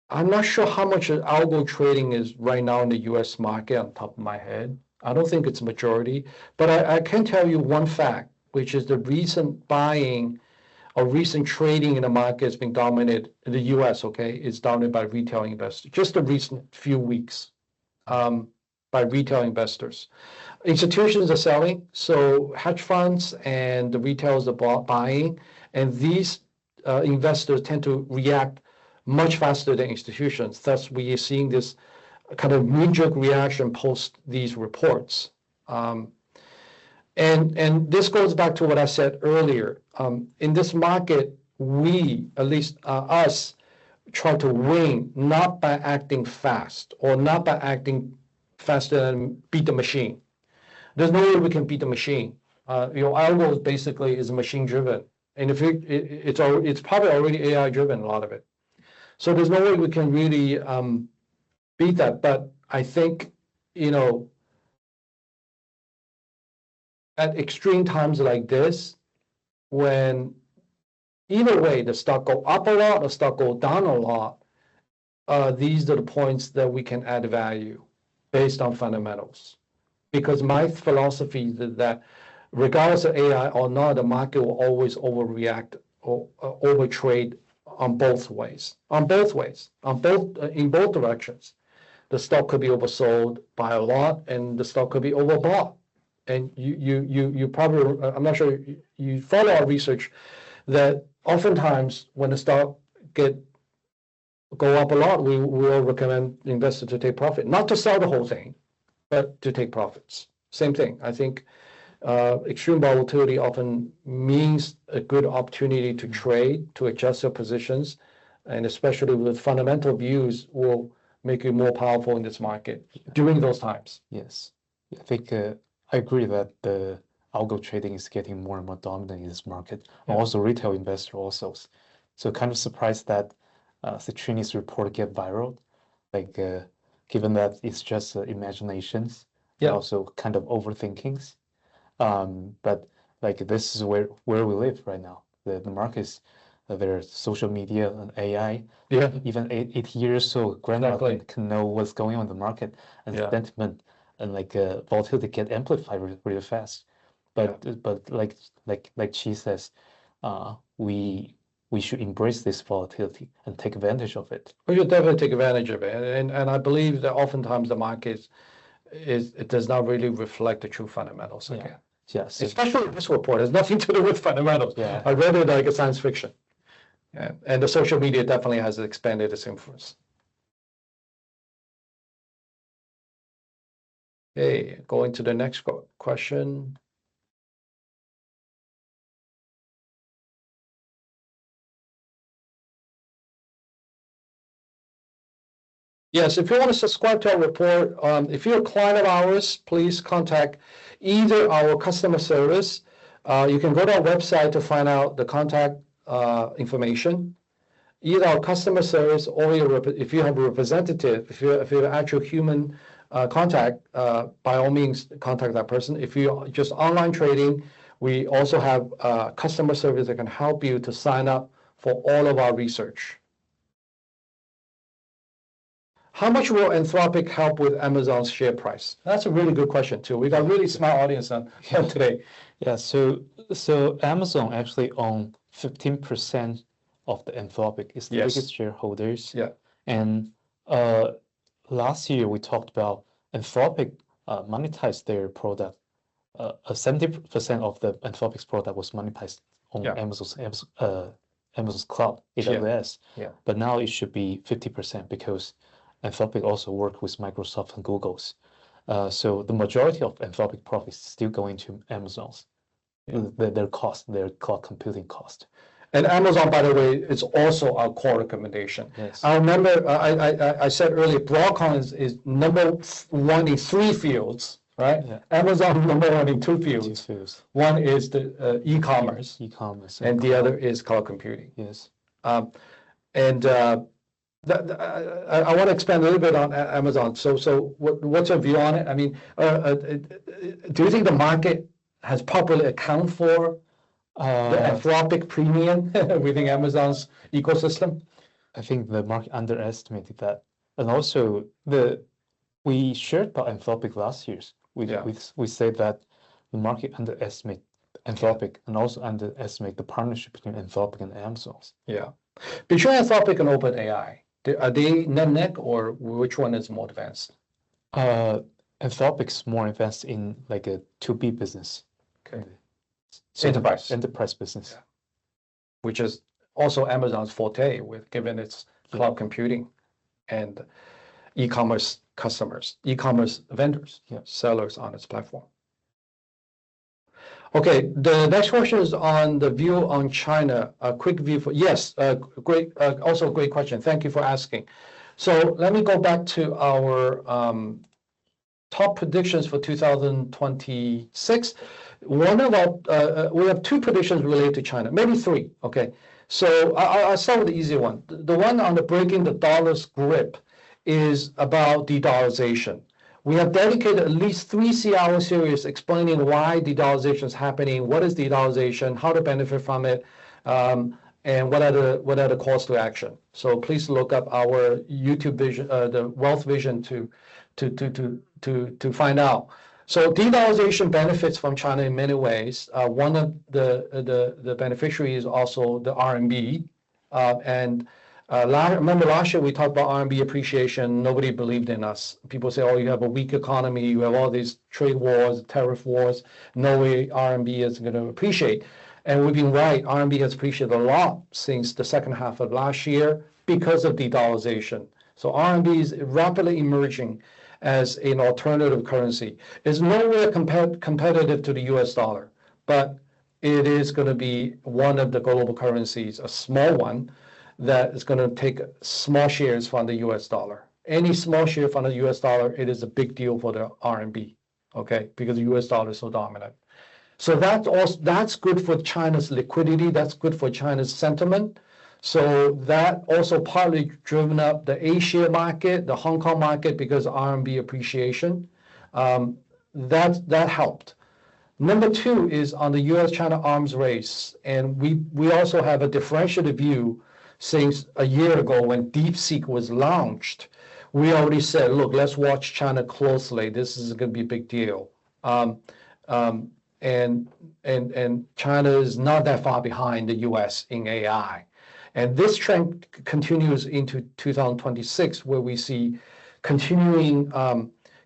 not sure how much algo trading is right now in the US market on top of my head. I don't think it's a majority, but I can tell you one fact, which is the recent buying or recent trading in the market has been dominated in the US, okay? It's dominated by retail investors, just the recent few weeks by retail investors. Institutions are selling, so hedge funds and the retailers are buying, and these investors tend to react much faster than institutions. Thus, we are seeing this kind of knee-jerk reaction post these reports. And this goes back to what I said earlier. In this market, we, at least us, try to win not by acting fast or not by acting faster and beat the machine. There's no way we can beat the machine. Algo basically is machine driven, and if it's probably already AI driven, a lot of it. So there's no way we can really beat that. But I think, at extreme times like this, when either way the stock go up a lot or stock go down a lot, these are the points that we can add value based on fundamentals. Because my philosophy is that regardless of AI or not, the market will always overreact or overtrade on both ways, in both directions. The stock could be oversold by a lot, and the stock could be overbought. And you probably, I'm not sure you follow our research, that oftentimes when the stock go up a lot, we will recommend investors to take profit, not to sell the whole thing, but to take profits. Same thing. I think extreme volatility often means a good opportunity to trade, to adjust your positions, and especially with fundamental views will make you more powerful in this market during those times. Yes, I think I agree that the algo trading is getting more and more dominant in this market. Yeah. Also, retail investor also. So kind of surprised that Citrini's report get viral, like given that it's just imaginations, yeah, and also kind of overthinkings. But like this is where we live right now. The markets, there's social media and AI. Yeah. Even 8 years so grandma can know what's going on in the market, and sentiment and like volatility get amplified really fast. But like she says, we should embrace this volatility and take advantage of it. We should definitely take advantage of it, and I believe that oftentimes the market it does not really reflect the true fundamentals again. Yes, especially this report has nothing to do with fundamentals. Yeah, I read it like a science fiction. Yeah, and the social media definitely has expanded its influence. Okay, going to the next question. Yes, if you want to subscribe to our report, if you're a client of ours, please contact either our customer service. You can go to our website to find out the contact information. Either our customer service or if you have a representative, if you're an actual human contact, by all means, contact that person. If you're just online trading, we also have customer service that can help you to sign up for all of our research. How much will Anthropic help with Amazon's share price? That's a really good question too. We got a really smart audience on today. Yeah, so Amazon actually owns 15% of the Anthropic. It's the biggest shareholders. Yeah. And last year we talked about Anthropic monetized their product. 70% of the Anthropic's product was monetized on Amazon's cloud, AWS. Yeah. But now it should be 50% because Anthropic also work with Microsoft and Google's. So the majority of Anthropic profits is still going to Amazon's, their cloud computing cost. And Amazon, by the way, is also our core recommendation. Yes. I remember I said earlier, Broadcom is number one in 3 fields, right? Yeah. Amazon number one in 2 fields. 2 fields. One is the e-commerce, and the other is cloud computing. Yes. I want to expand a little bit on Amazon. So what's your view on it? I mean, do you think the market has properly accounted for the Anthropic premium within Amazon's ecosystem? I think the market underestimated that, and also we shared about Anthropic last year. We said that the market underestimate Anthropic and also underestimate the partnership between Anthropic and Amazon. Yeah, between Anthropic and OpenAI, are they neck or which one is more advanced? Anthropic's more advanced in like a 2B business. Okay. So enterprise business, which is also Amazon's forte, given its cloud computing and e-commerce customers, e-commerce vendors, sellers on its platform. Okay, the next question is on the view on China. A quick view for great, also a great question. Thank you for asking. So let me go back to our top predictions for 2026. One of our, we have 2 predictions related to China, maybe 3. Okay, so I'll start with the easy one. The one on the breaking the dollar's grip is about de-dollarization. We have dedicated at least 3 CIO series explaining why de-dollarization is happening, what is de-dollarization, how to benefit from it, and what are the calls to action. So please look up our YouTube vision, the Wealth Vision, to find out. So de-dollarization benefits from China in many ways. One of the beneficiaries is also the RMB. Remember last year we talked about RMB appreciation. Nobody believed in us. People say, oh, you have a weak economy. You have all these trade wars, tariff wars. No way RMB is going to appreciate. And we've been right. RMB has appreciated a lot since the second half of last year because of de-dollarization. So RMB is rapidly emerging as an alternative currency. It's nowhere competitive to the US dollar, but it is going to be one of the global currencies, a small one, that is going to take small shares from the US dollar. Any small share from the US dollar, it is a big deal for the RMB, okay, because the US dollar is so dominant. So that's good for China's liquidity, that's good for China's sentiment. So that also partly driven up the Asia market, the Hong Kong market, because RMB appreciation. That helped. Number 2 is on the US-China arms race. And we also have a differentiated view since a year ago when DeepSeek was launched. We already said, look, let's watch China closely. This is going to be a big deal. And China is not that far behind the US in AI. And this trend continues into 2026, where we see continuing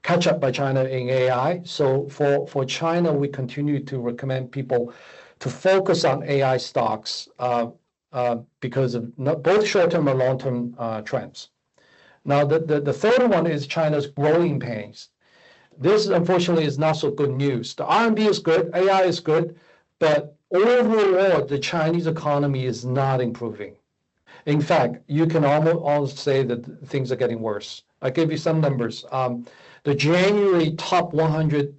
catch up by China in AI. So for China, we continue to recommend people to focus on AI stocks because of both short-term and long-term trends. Now, the third one is China's growing pains. This, unfortunately, is not so good news. The RMB is good, AI is good, but overall, the Chinese economy is not improving. In fact, you can almost say that things are getting worse. I'll give you some numbers. The January top 100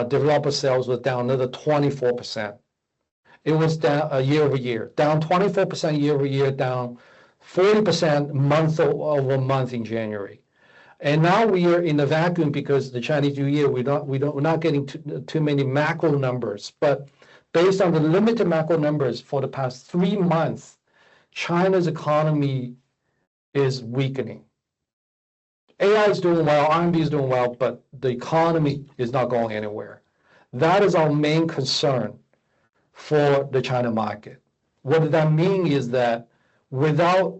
developer sales was down another 24%. It was down year over year, down 24% year over year, down 40% month over month in January. And now we are in a vacuum because the Chinese New Year, we're not getting too many macro numbers. But based on the limited macro numbers for the past 3 months, China's economy is weakening. AI is doing well, RMB is doing well, but the economy is not going anywhere. That is our main concern for the China market. What that means is that without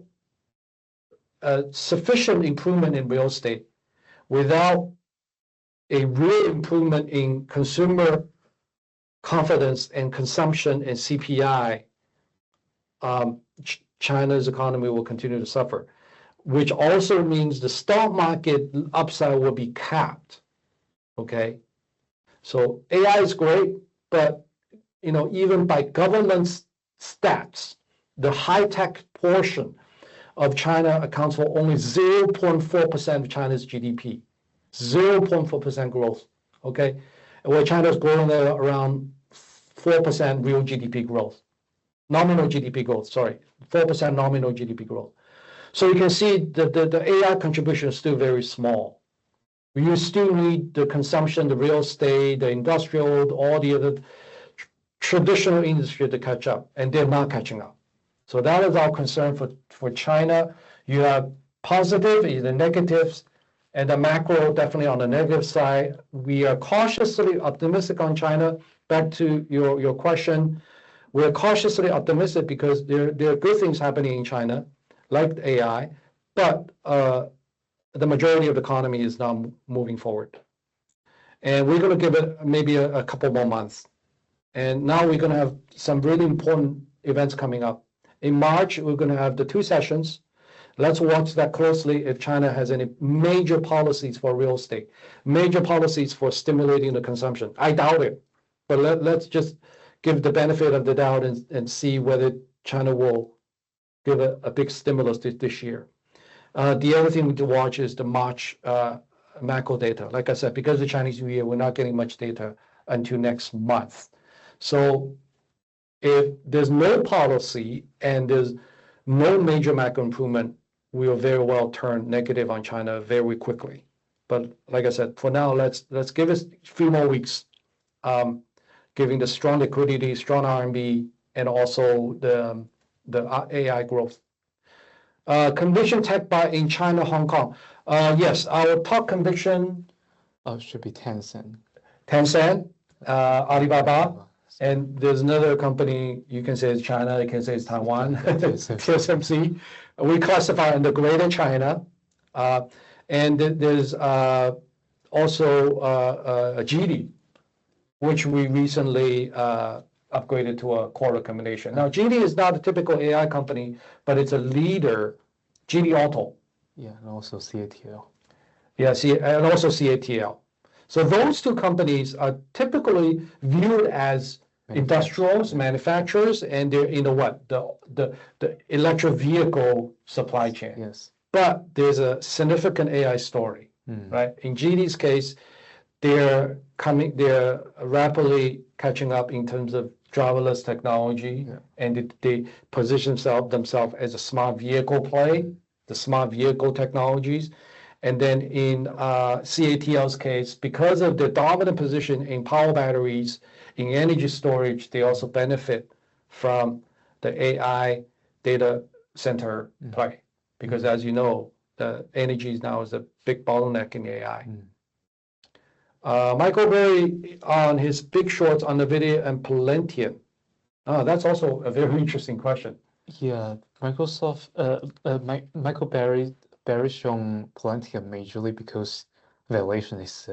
sufficient improvement in real estate, without a real improvement in consumer confidence and consumption and CPI, China's economy will continue to suffer, which also means the stock market upside will be capped. okay? So AI is great, but even by government stats, the high-tech portion of China accounts for only 0.4% of China's GDP, 0.4% growth, okay? Where China is growing at around 4% real GDP growth, nominal GDP growth, sorry, 4% nominal GDP growth. So you can see the AI contribution is still very small. You still need the consumption, the real estate, the industrial, all the other traditional industry to catch up, and they're not catching up. So that is our concern for China. You have positive, the negatives, and the macro definitely on the negative side. We are cautiously optimistic on China. Back to your question, we're cautiously optimistic because there are good things happening in China, like AI, but the majority of the economy is now moving forward. And we're going to give it maybe a couple more months. And now we're going to have some really important events coming up. In March, we're going to have the 2 sessions. Let's watch that closely if China has any major policies for real estate, major policies for stimulating the consumption. I doubt it, but let's just give the benefit of the doubt and see whether China will give a big stimulus this year. The other thing to watch is the March macro data. Like I said, because of the Chinese New Year, we're not getting much data until next month. So if there's no policy and there's no major macro improvement, we will very well turn negative on China very quickly. But like I said, for now, let's give us a few more weeks, giving the strong liquidity, strong RMB, and also the AI growth. Conviction tech buy in China, Hong Kong. Yes, our top conviction should be Tencent. Tencent, Alibaba, and there's another company, you can say it's China, you can say it's Taiwan, TSMC. We classify in the Greater China. And there's also a GD, which we recently upgraded to a core recommendation. Now, GD is not a typical AI company, but it's a leader, GD Auto. Yeah, and also CATL. Yeah, and also CATL. So those 2 companies are typically viewed as industrials, manufacturers, and they're in the electric vehicle supply chain. Yes. But there's a significant AI story, right? In GD's case, they're rapidly catching up in terms of driverless technology, and they position themselves as a smart vehicle play, the smart vehicle technologies. And then in CATL's case, because of the dominant position in power batteries, in energy storage, they also benefit from the AI data center play. Because as you know, the energy now is a big bottleneck in AI. Michael Berry on his big shorts on Nvidia and Palentium. That's also a very interesting question. Yeah, Michael bearish on Palentium majorly because valuation is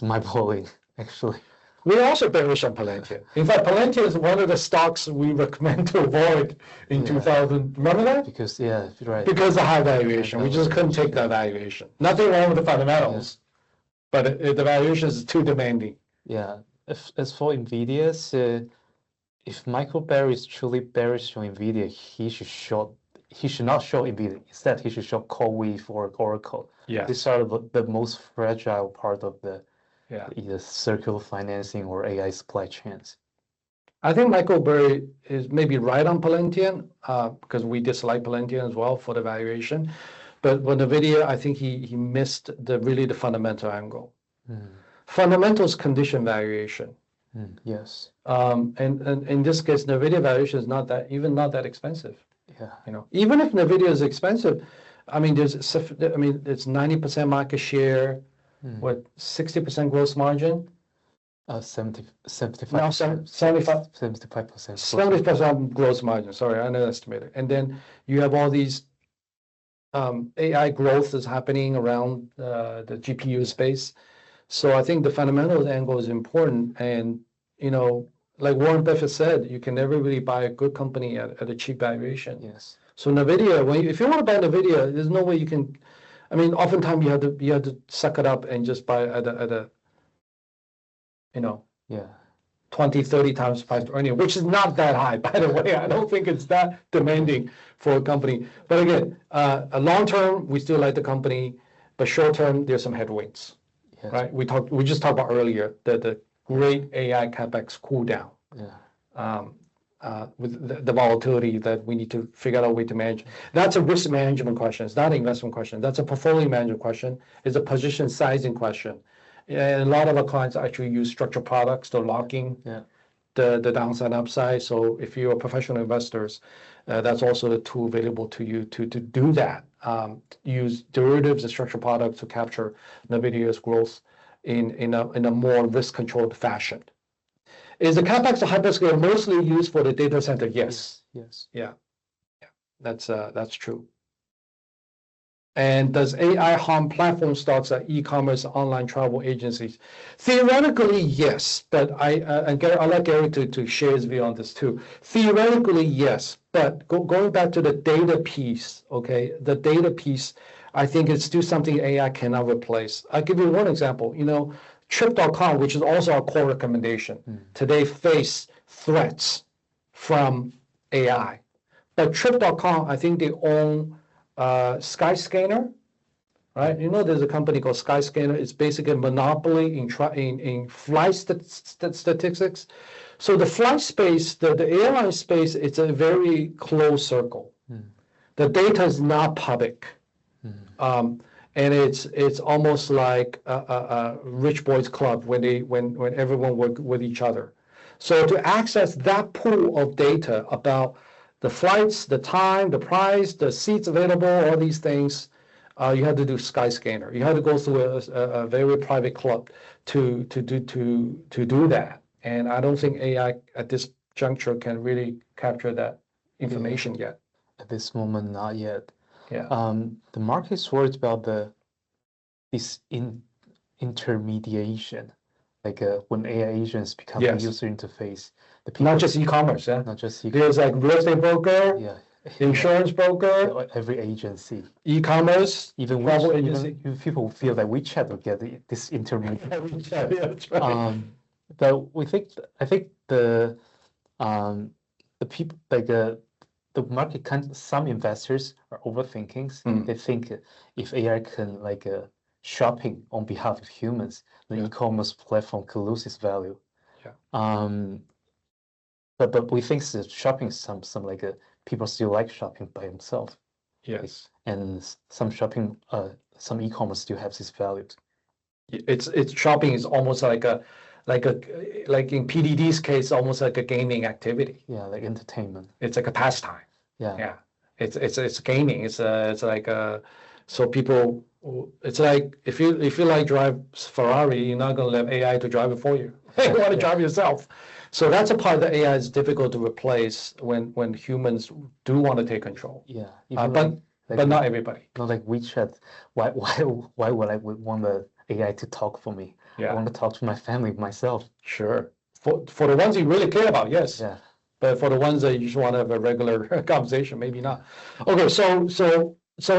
mind-blowing, actually. We're also bearish on Palentium. In fact, Palentium is one of the stocks we recommend to avoid in 2000. Remember that? Because, yeah, right. Because of high valuation. We just couldn't take that valuation. Nothing wrong with the fundamentals, but the valuation is too demanding. Yeah. As for Nvidia, if Michael Berry is truly bearish on Nvidia, he should not short Nvidia. Instead, he should short CoreWeave or Oracle. Yeah. These are the most fragile part of the either circular financing or AI supply chains. I think Michael Berry is maybe right on Palentium because we dislike Palentium as well for the valuation. But with Nvidia, I think he missed the fundamental angle. Fundamentals condition valuation. Yes. And in this case, Nvidia valuation is not that expensive. Yeah. Even if Nvidia is expensive, I mean, it's 90% market share, with 60% gross margin. 75%. No, 75%. 70% gross margin. Sorry, I underestimated. And then you have all these AI growth is happening around the GPU space. So I think the fundamentals angle is important. And like Warren Buffett said, you can never really buy a good company at a cheap valuation. Yes. So Nvidia, if you want to buy Nvidia, there's no way you can I mean, oftentimes you have to suck it up and just buy at a you know, Yeah. 20, 30 times price to earning, which is not that high, by the way. I don't think it's that demanding for a company. But again, a long term, we still like the company, but short term, there's some headwinds, Yes. right? We just talked about earlier the great AI capex cool down. Yeah. With the volatility that we need to figure out a way to manage. That's a risk management question. It's not an investment question. That's a portfolio management question. It's a position sizing question. And a lot of our clients actually use structured products to lock in the downside and upside. So if you're professional investors, that's also a tool available to you to do that. Use derivatives and structured products to capture NVIDIA's growth in a more risk-controlled fashion. Is the capex of hyperscale mostly used for the data center? Yes. Yes. Yeah. That's true. And does AI harm platform stocks like e-commerce, online travel agencies? Theoretically, yes. But and I'll let Garrick to share his view on this too. Theoretically, yes. But going back to the data piece, okay, the data piece, I think it's still something AI cannot replace. I'll give you one example. Trip.com, which is also our core recommendation, today face threats from AI. But Trip.com, I think they own Skyscanner, right? There's a company called Skyscanner. It's basically a monopoly in flight statistics. So the flight space, the airline space, it's a very closed circle. The data is not public. And it's almost like a rich boys club when everyone work with each other. So to access that pool of data about the flights, the time, the price, the seats available, all these things, you have to do Skyscanner. You have to go through a very private club to do that. And I don't think AI at this juncture can really capture that information yet. At this moment, not yet. Yeah. The market is worried about this intermediation, like when AI agents become the user interface. Not just e-commerce, yeah. Not just There's like real estate broker, insurance broker, every agency, e-commerce, even people feel that WeChat will get this intermediate. Yeah, that's right. But I think the people like the market some investors are overthinking. They think if AI can shopping on behalf of humans, the e-commerce platform could lose its value. Yeah. But we think that shopping some people still like shopping by themselves. Yes. And some e-commerce still has its value. It's shopping is almost like in PDD's case, almost like a gaming activity. Yeah, like entertainment. It's like a pastime. Yeah. It's gaming. It's like so people. It's like if you like drive Ferrari, you're not going to let AI to drive it for you. You want to drive yourself. So that's a part that AI is difficult to replace when humans do want to take control. Yeah. But not everybody. Not like WeChat. Why would I want the AI to talk for me? Yeah. I want to talk to my family myself. Sure. For the ones you really care about, yes. Yeah. But for the ones that you just want to have a regular conversation, maybe not. Okay, so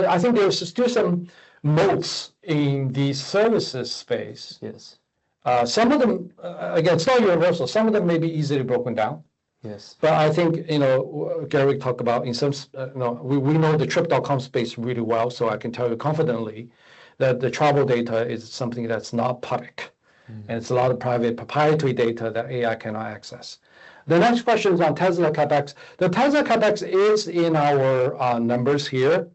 I think there's still some moats in the services space. Yes. Some of them, again, it's not universal. Some of them may be easily broken down. Yes. But I think, Garrick talked about in some, we know the Trip.com space really well, so I can tell you confidently that the travel data is something that's not public. And it's a lot of private proprietary data that AI cannot access. The next question is on Tesla capex. The Tesla capex is in our numbers here.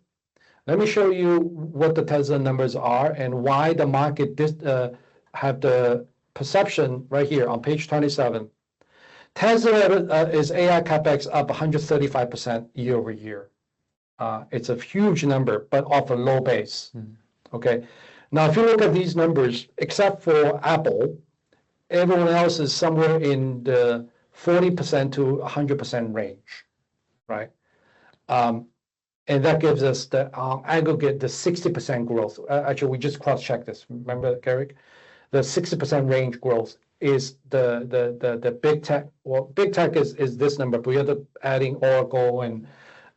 Let me show you what the Tesla numbers are and why the market have the perception right here on page 27. Tesla is AI capex up 135% year over year. It's a huge number, but off a low base. Okay. Now, if you look at these numbers, except for Apple, everyone else is somewhere in the 40% to 100% range, right? And that gives us the aggregate, the 60% growth. Actually, we just cross-checked this. Remember, Garrick? The 60% range growth is the big tech. Well, big tech is this number, but we have to adding Oracle and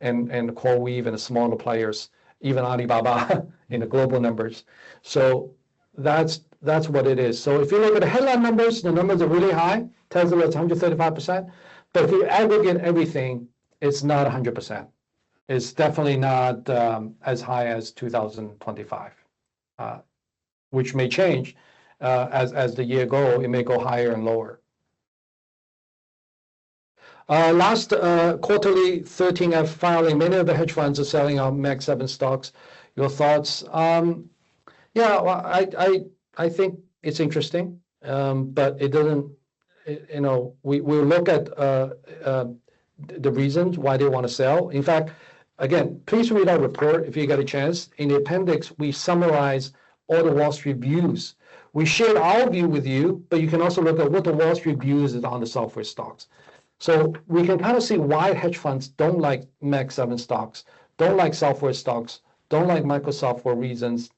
CoreWeave and the smaller players. even Alibaba in the global numbers. So that's what it is. So if you look at the headline numbers, the numbers are really high. Tesla is 135%. But if you aggregate everything, it's not 100%. It's definitely not as high as 2025, which may change as the year go. It may go higher and lower. Last quarterly 13F filing, many of the hedge funds are selling out Mag 7 stocks. Your thoughts? Yeah, well, I think it's interesting, but it doesn't, we'll look at the reasons why they want to sell. In fact, again, please read our report if you get a chance. In the appendix, we summarize all the Wall Street views. We shared our view with you, but you can also look at what the Wall Street views is on the software stocks. So we can kind of see why hedge funds don't like Mag 7 stocks, don't like software stocks, don't like Microsoft for reasons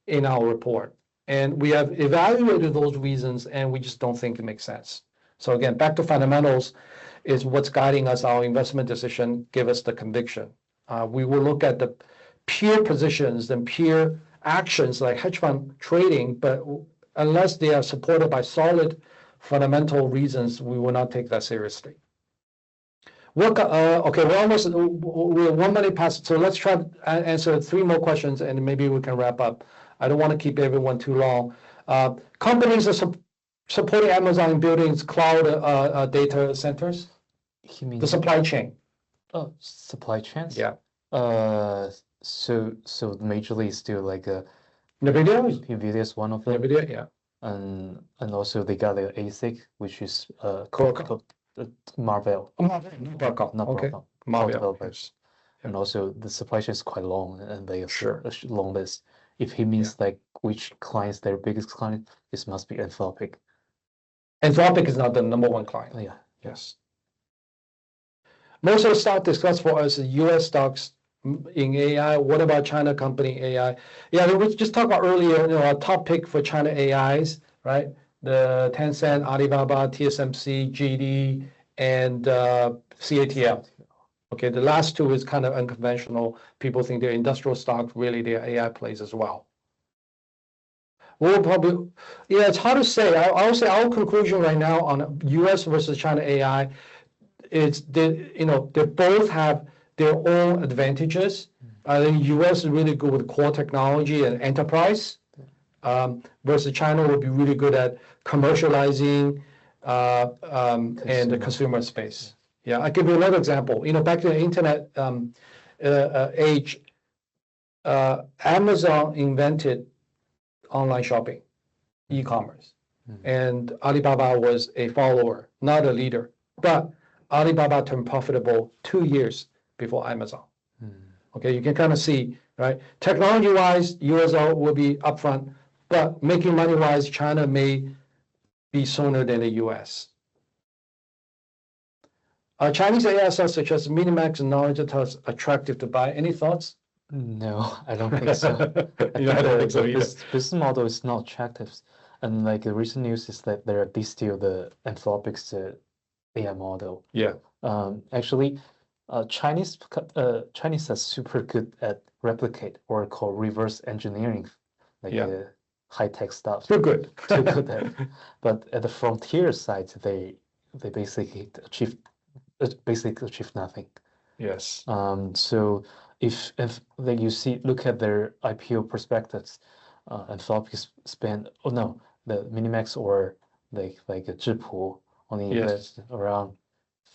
in our report. And we have evaluated those reasons, and we just don't think it makes sense. So again, back to fundamentals is what's guiding us, our investment decision, give us the conviction. We will look at the peer positions and peer actions like hedge fund trading, but unless they are supported by solid fundamental reasons, we will not take that seriously. Okay, we're 1 minute past, so let's try to answer 3 more questions and maybe we can wrap up. I don't want to keep everyone too long. Companies are supporting Amazon in building its cloud data centers. You mean the supply chain? Oh, supply chains? Yeah. So majorly still like Nvidia? Nvidia is one of them. Nvidia, yeah. And also they got their ASIC, which is Marvell. Not okay. Marvell. Yes. And also the supply chain is quite long, and they have a long list. If he means like which clients their biggest client, this must be Anthropic. Anthropic is not the #1 client. Yeah. Yes. Most of the stock discussed for us is U.S. stocks in AI. What about China company AI? Yeah, we just talked about earlier, our top pick for China AIs, right? The Tencent, Alibaba, TSMC, GD, and CATL. Okay, the last 2 is kind of unconventional. People think they're industrial stocks, really they're AI plays as well. We'll probably, it's hard to say. I would say our conclusion right now on US versus China AI is they both have their own advantages. I think US is really good with core technology and enterprise, versus China would be really good at commercializing and the consumer space. Yeah, I'll give you another example. Back to the internet age, Amazon invented online shopping, e-commerce, and Alibaba was a follower, not a leader. But Alibaba turned profitable 2 years before Amazon. Okay, you can kind of see, right? Technology-wise, US will be upfront, but making money-wise, China may be sooner than the US. Chinese AI stocks such as Minimax and Knowledge are attractive to buy. Any thoughts? No, I don't think so. I don't think so either. This business model is not attractive. And like the recent news is that they're distill the Anthropic's AI model. Yeah. Actually, Chinese are super good at replicate or called reverse engineering, like high-tech stuff. Too good. Too good at. But at the frontier side, they basically achieve nothing. Yes. So if like you look at their IPO prospectus, Anthropic spent the Minimax or like a Zhipu only invest around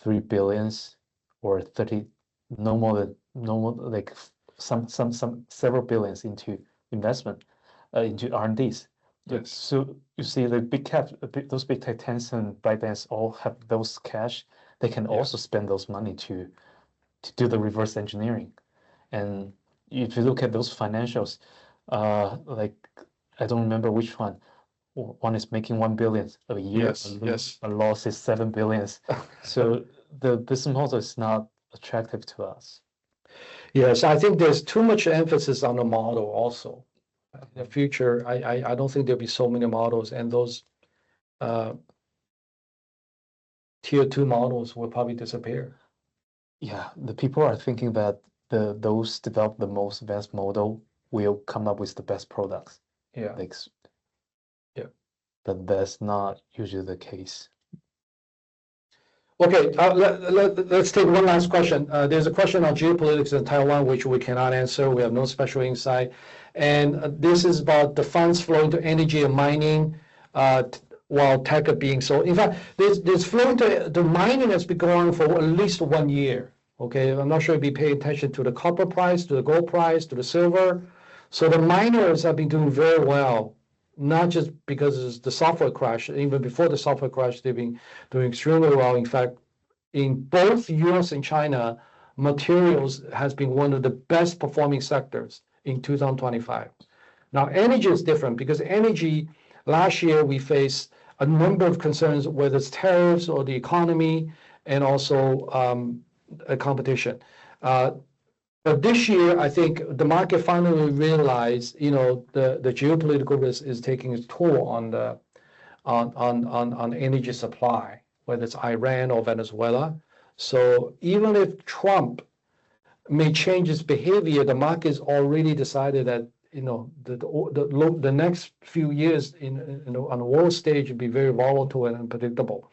3 billions or 30, no more like some several billions into investment into R&Ds. Yes. So you see the big cap, those big tech Tencent, ByteDance all have those cash. They can also spend those money to do the reverse engineering. And if you look at those financials, like I don't remember which one. One is making 1 billion a year. Yes. A loss is 7 billions. So the business model is not attractive to us. Yes, I think there's too much emphasis on the model also. In the future, I don't think there'll be so many models, and those tier 2 models will probably disappear. Yeah, the people are thinking that those develop the most advanced model will come up with the best products. Yeah. Like, yeah. But that's not usually the case. Okay, let's take one last question. There's a question on geopolitics in Taiwan, which we cannot answer. We have no special insight. And this is about the funds flowing to energy and mining, while tech are being sold. In fact, this flowing to the mining has been going on for at least 1 year. Okay, I'm not sure if you pay attention to the copper price, to the gold price, to the silver. So the miners have been doing very well, not just because of the software crash. Even before the software crash, they've been doing extremely well. In fact, in both US and China, materials has been one of the best performing sectors in 2025. Now, energy is different because energy, last year we faced a number of concerns, whether it's tariffs or the economy, and also a competition. But this year, I think the market finally realized, the geopolitical risk is taking its toll on the on energy supply, whether it's Iran or Venezuela. So even if Trump may change his behavior, the market's already decided that the next few years on the world stage will be very volatile and unpredictable,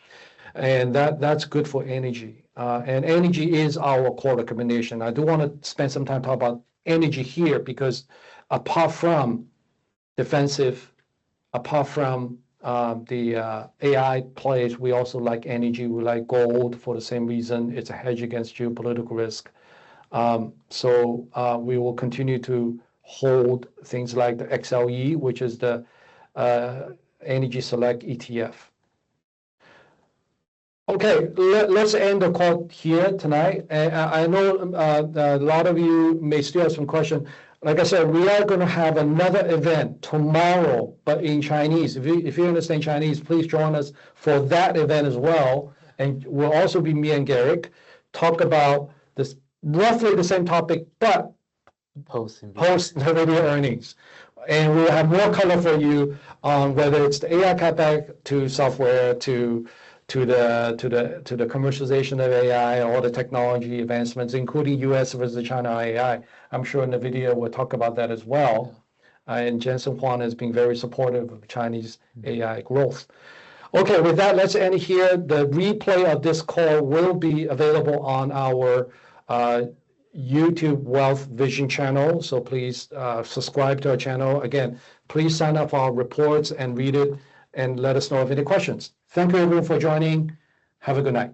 and that's good for energy. And energy is our core recommendation. I do want to spend some time talking about energy here because apart from defensive, apart from the AI plays, we also like energy. We like gold for the same reason. It's a hedge against geopolitical risk. So we will continue to hold things like the XLE, which is the Energy Select ETF. Okay, let's end the call here tonight. And I know a lot of you may still have some questions. Like I said, we are going to have another event tomorrow, but in Chinese. If you understand Chinese, please join us for that event as well. And we'll also be me and Garrick talk about this roughly the same topic, but post Nvidia earnings. And we'll have more color for you on whether it's the AI capex to software to the commercialization of AI, all the technology advancements, including US versus China AI. I'm sure NVIDIA will talk about that as well. And Jensen Huang has been very supportive of Chinese AI growth. Okay, with that, let's end here. The replay of this call will be available on our YouTube Wealth Vision channel. So please subscribe to our channel. Again, please sign up for our reports and read it and let us know if any questions. Thank you everyone for joining. Have a good night.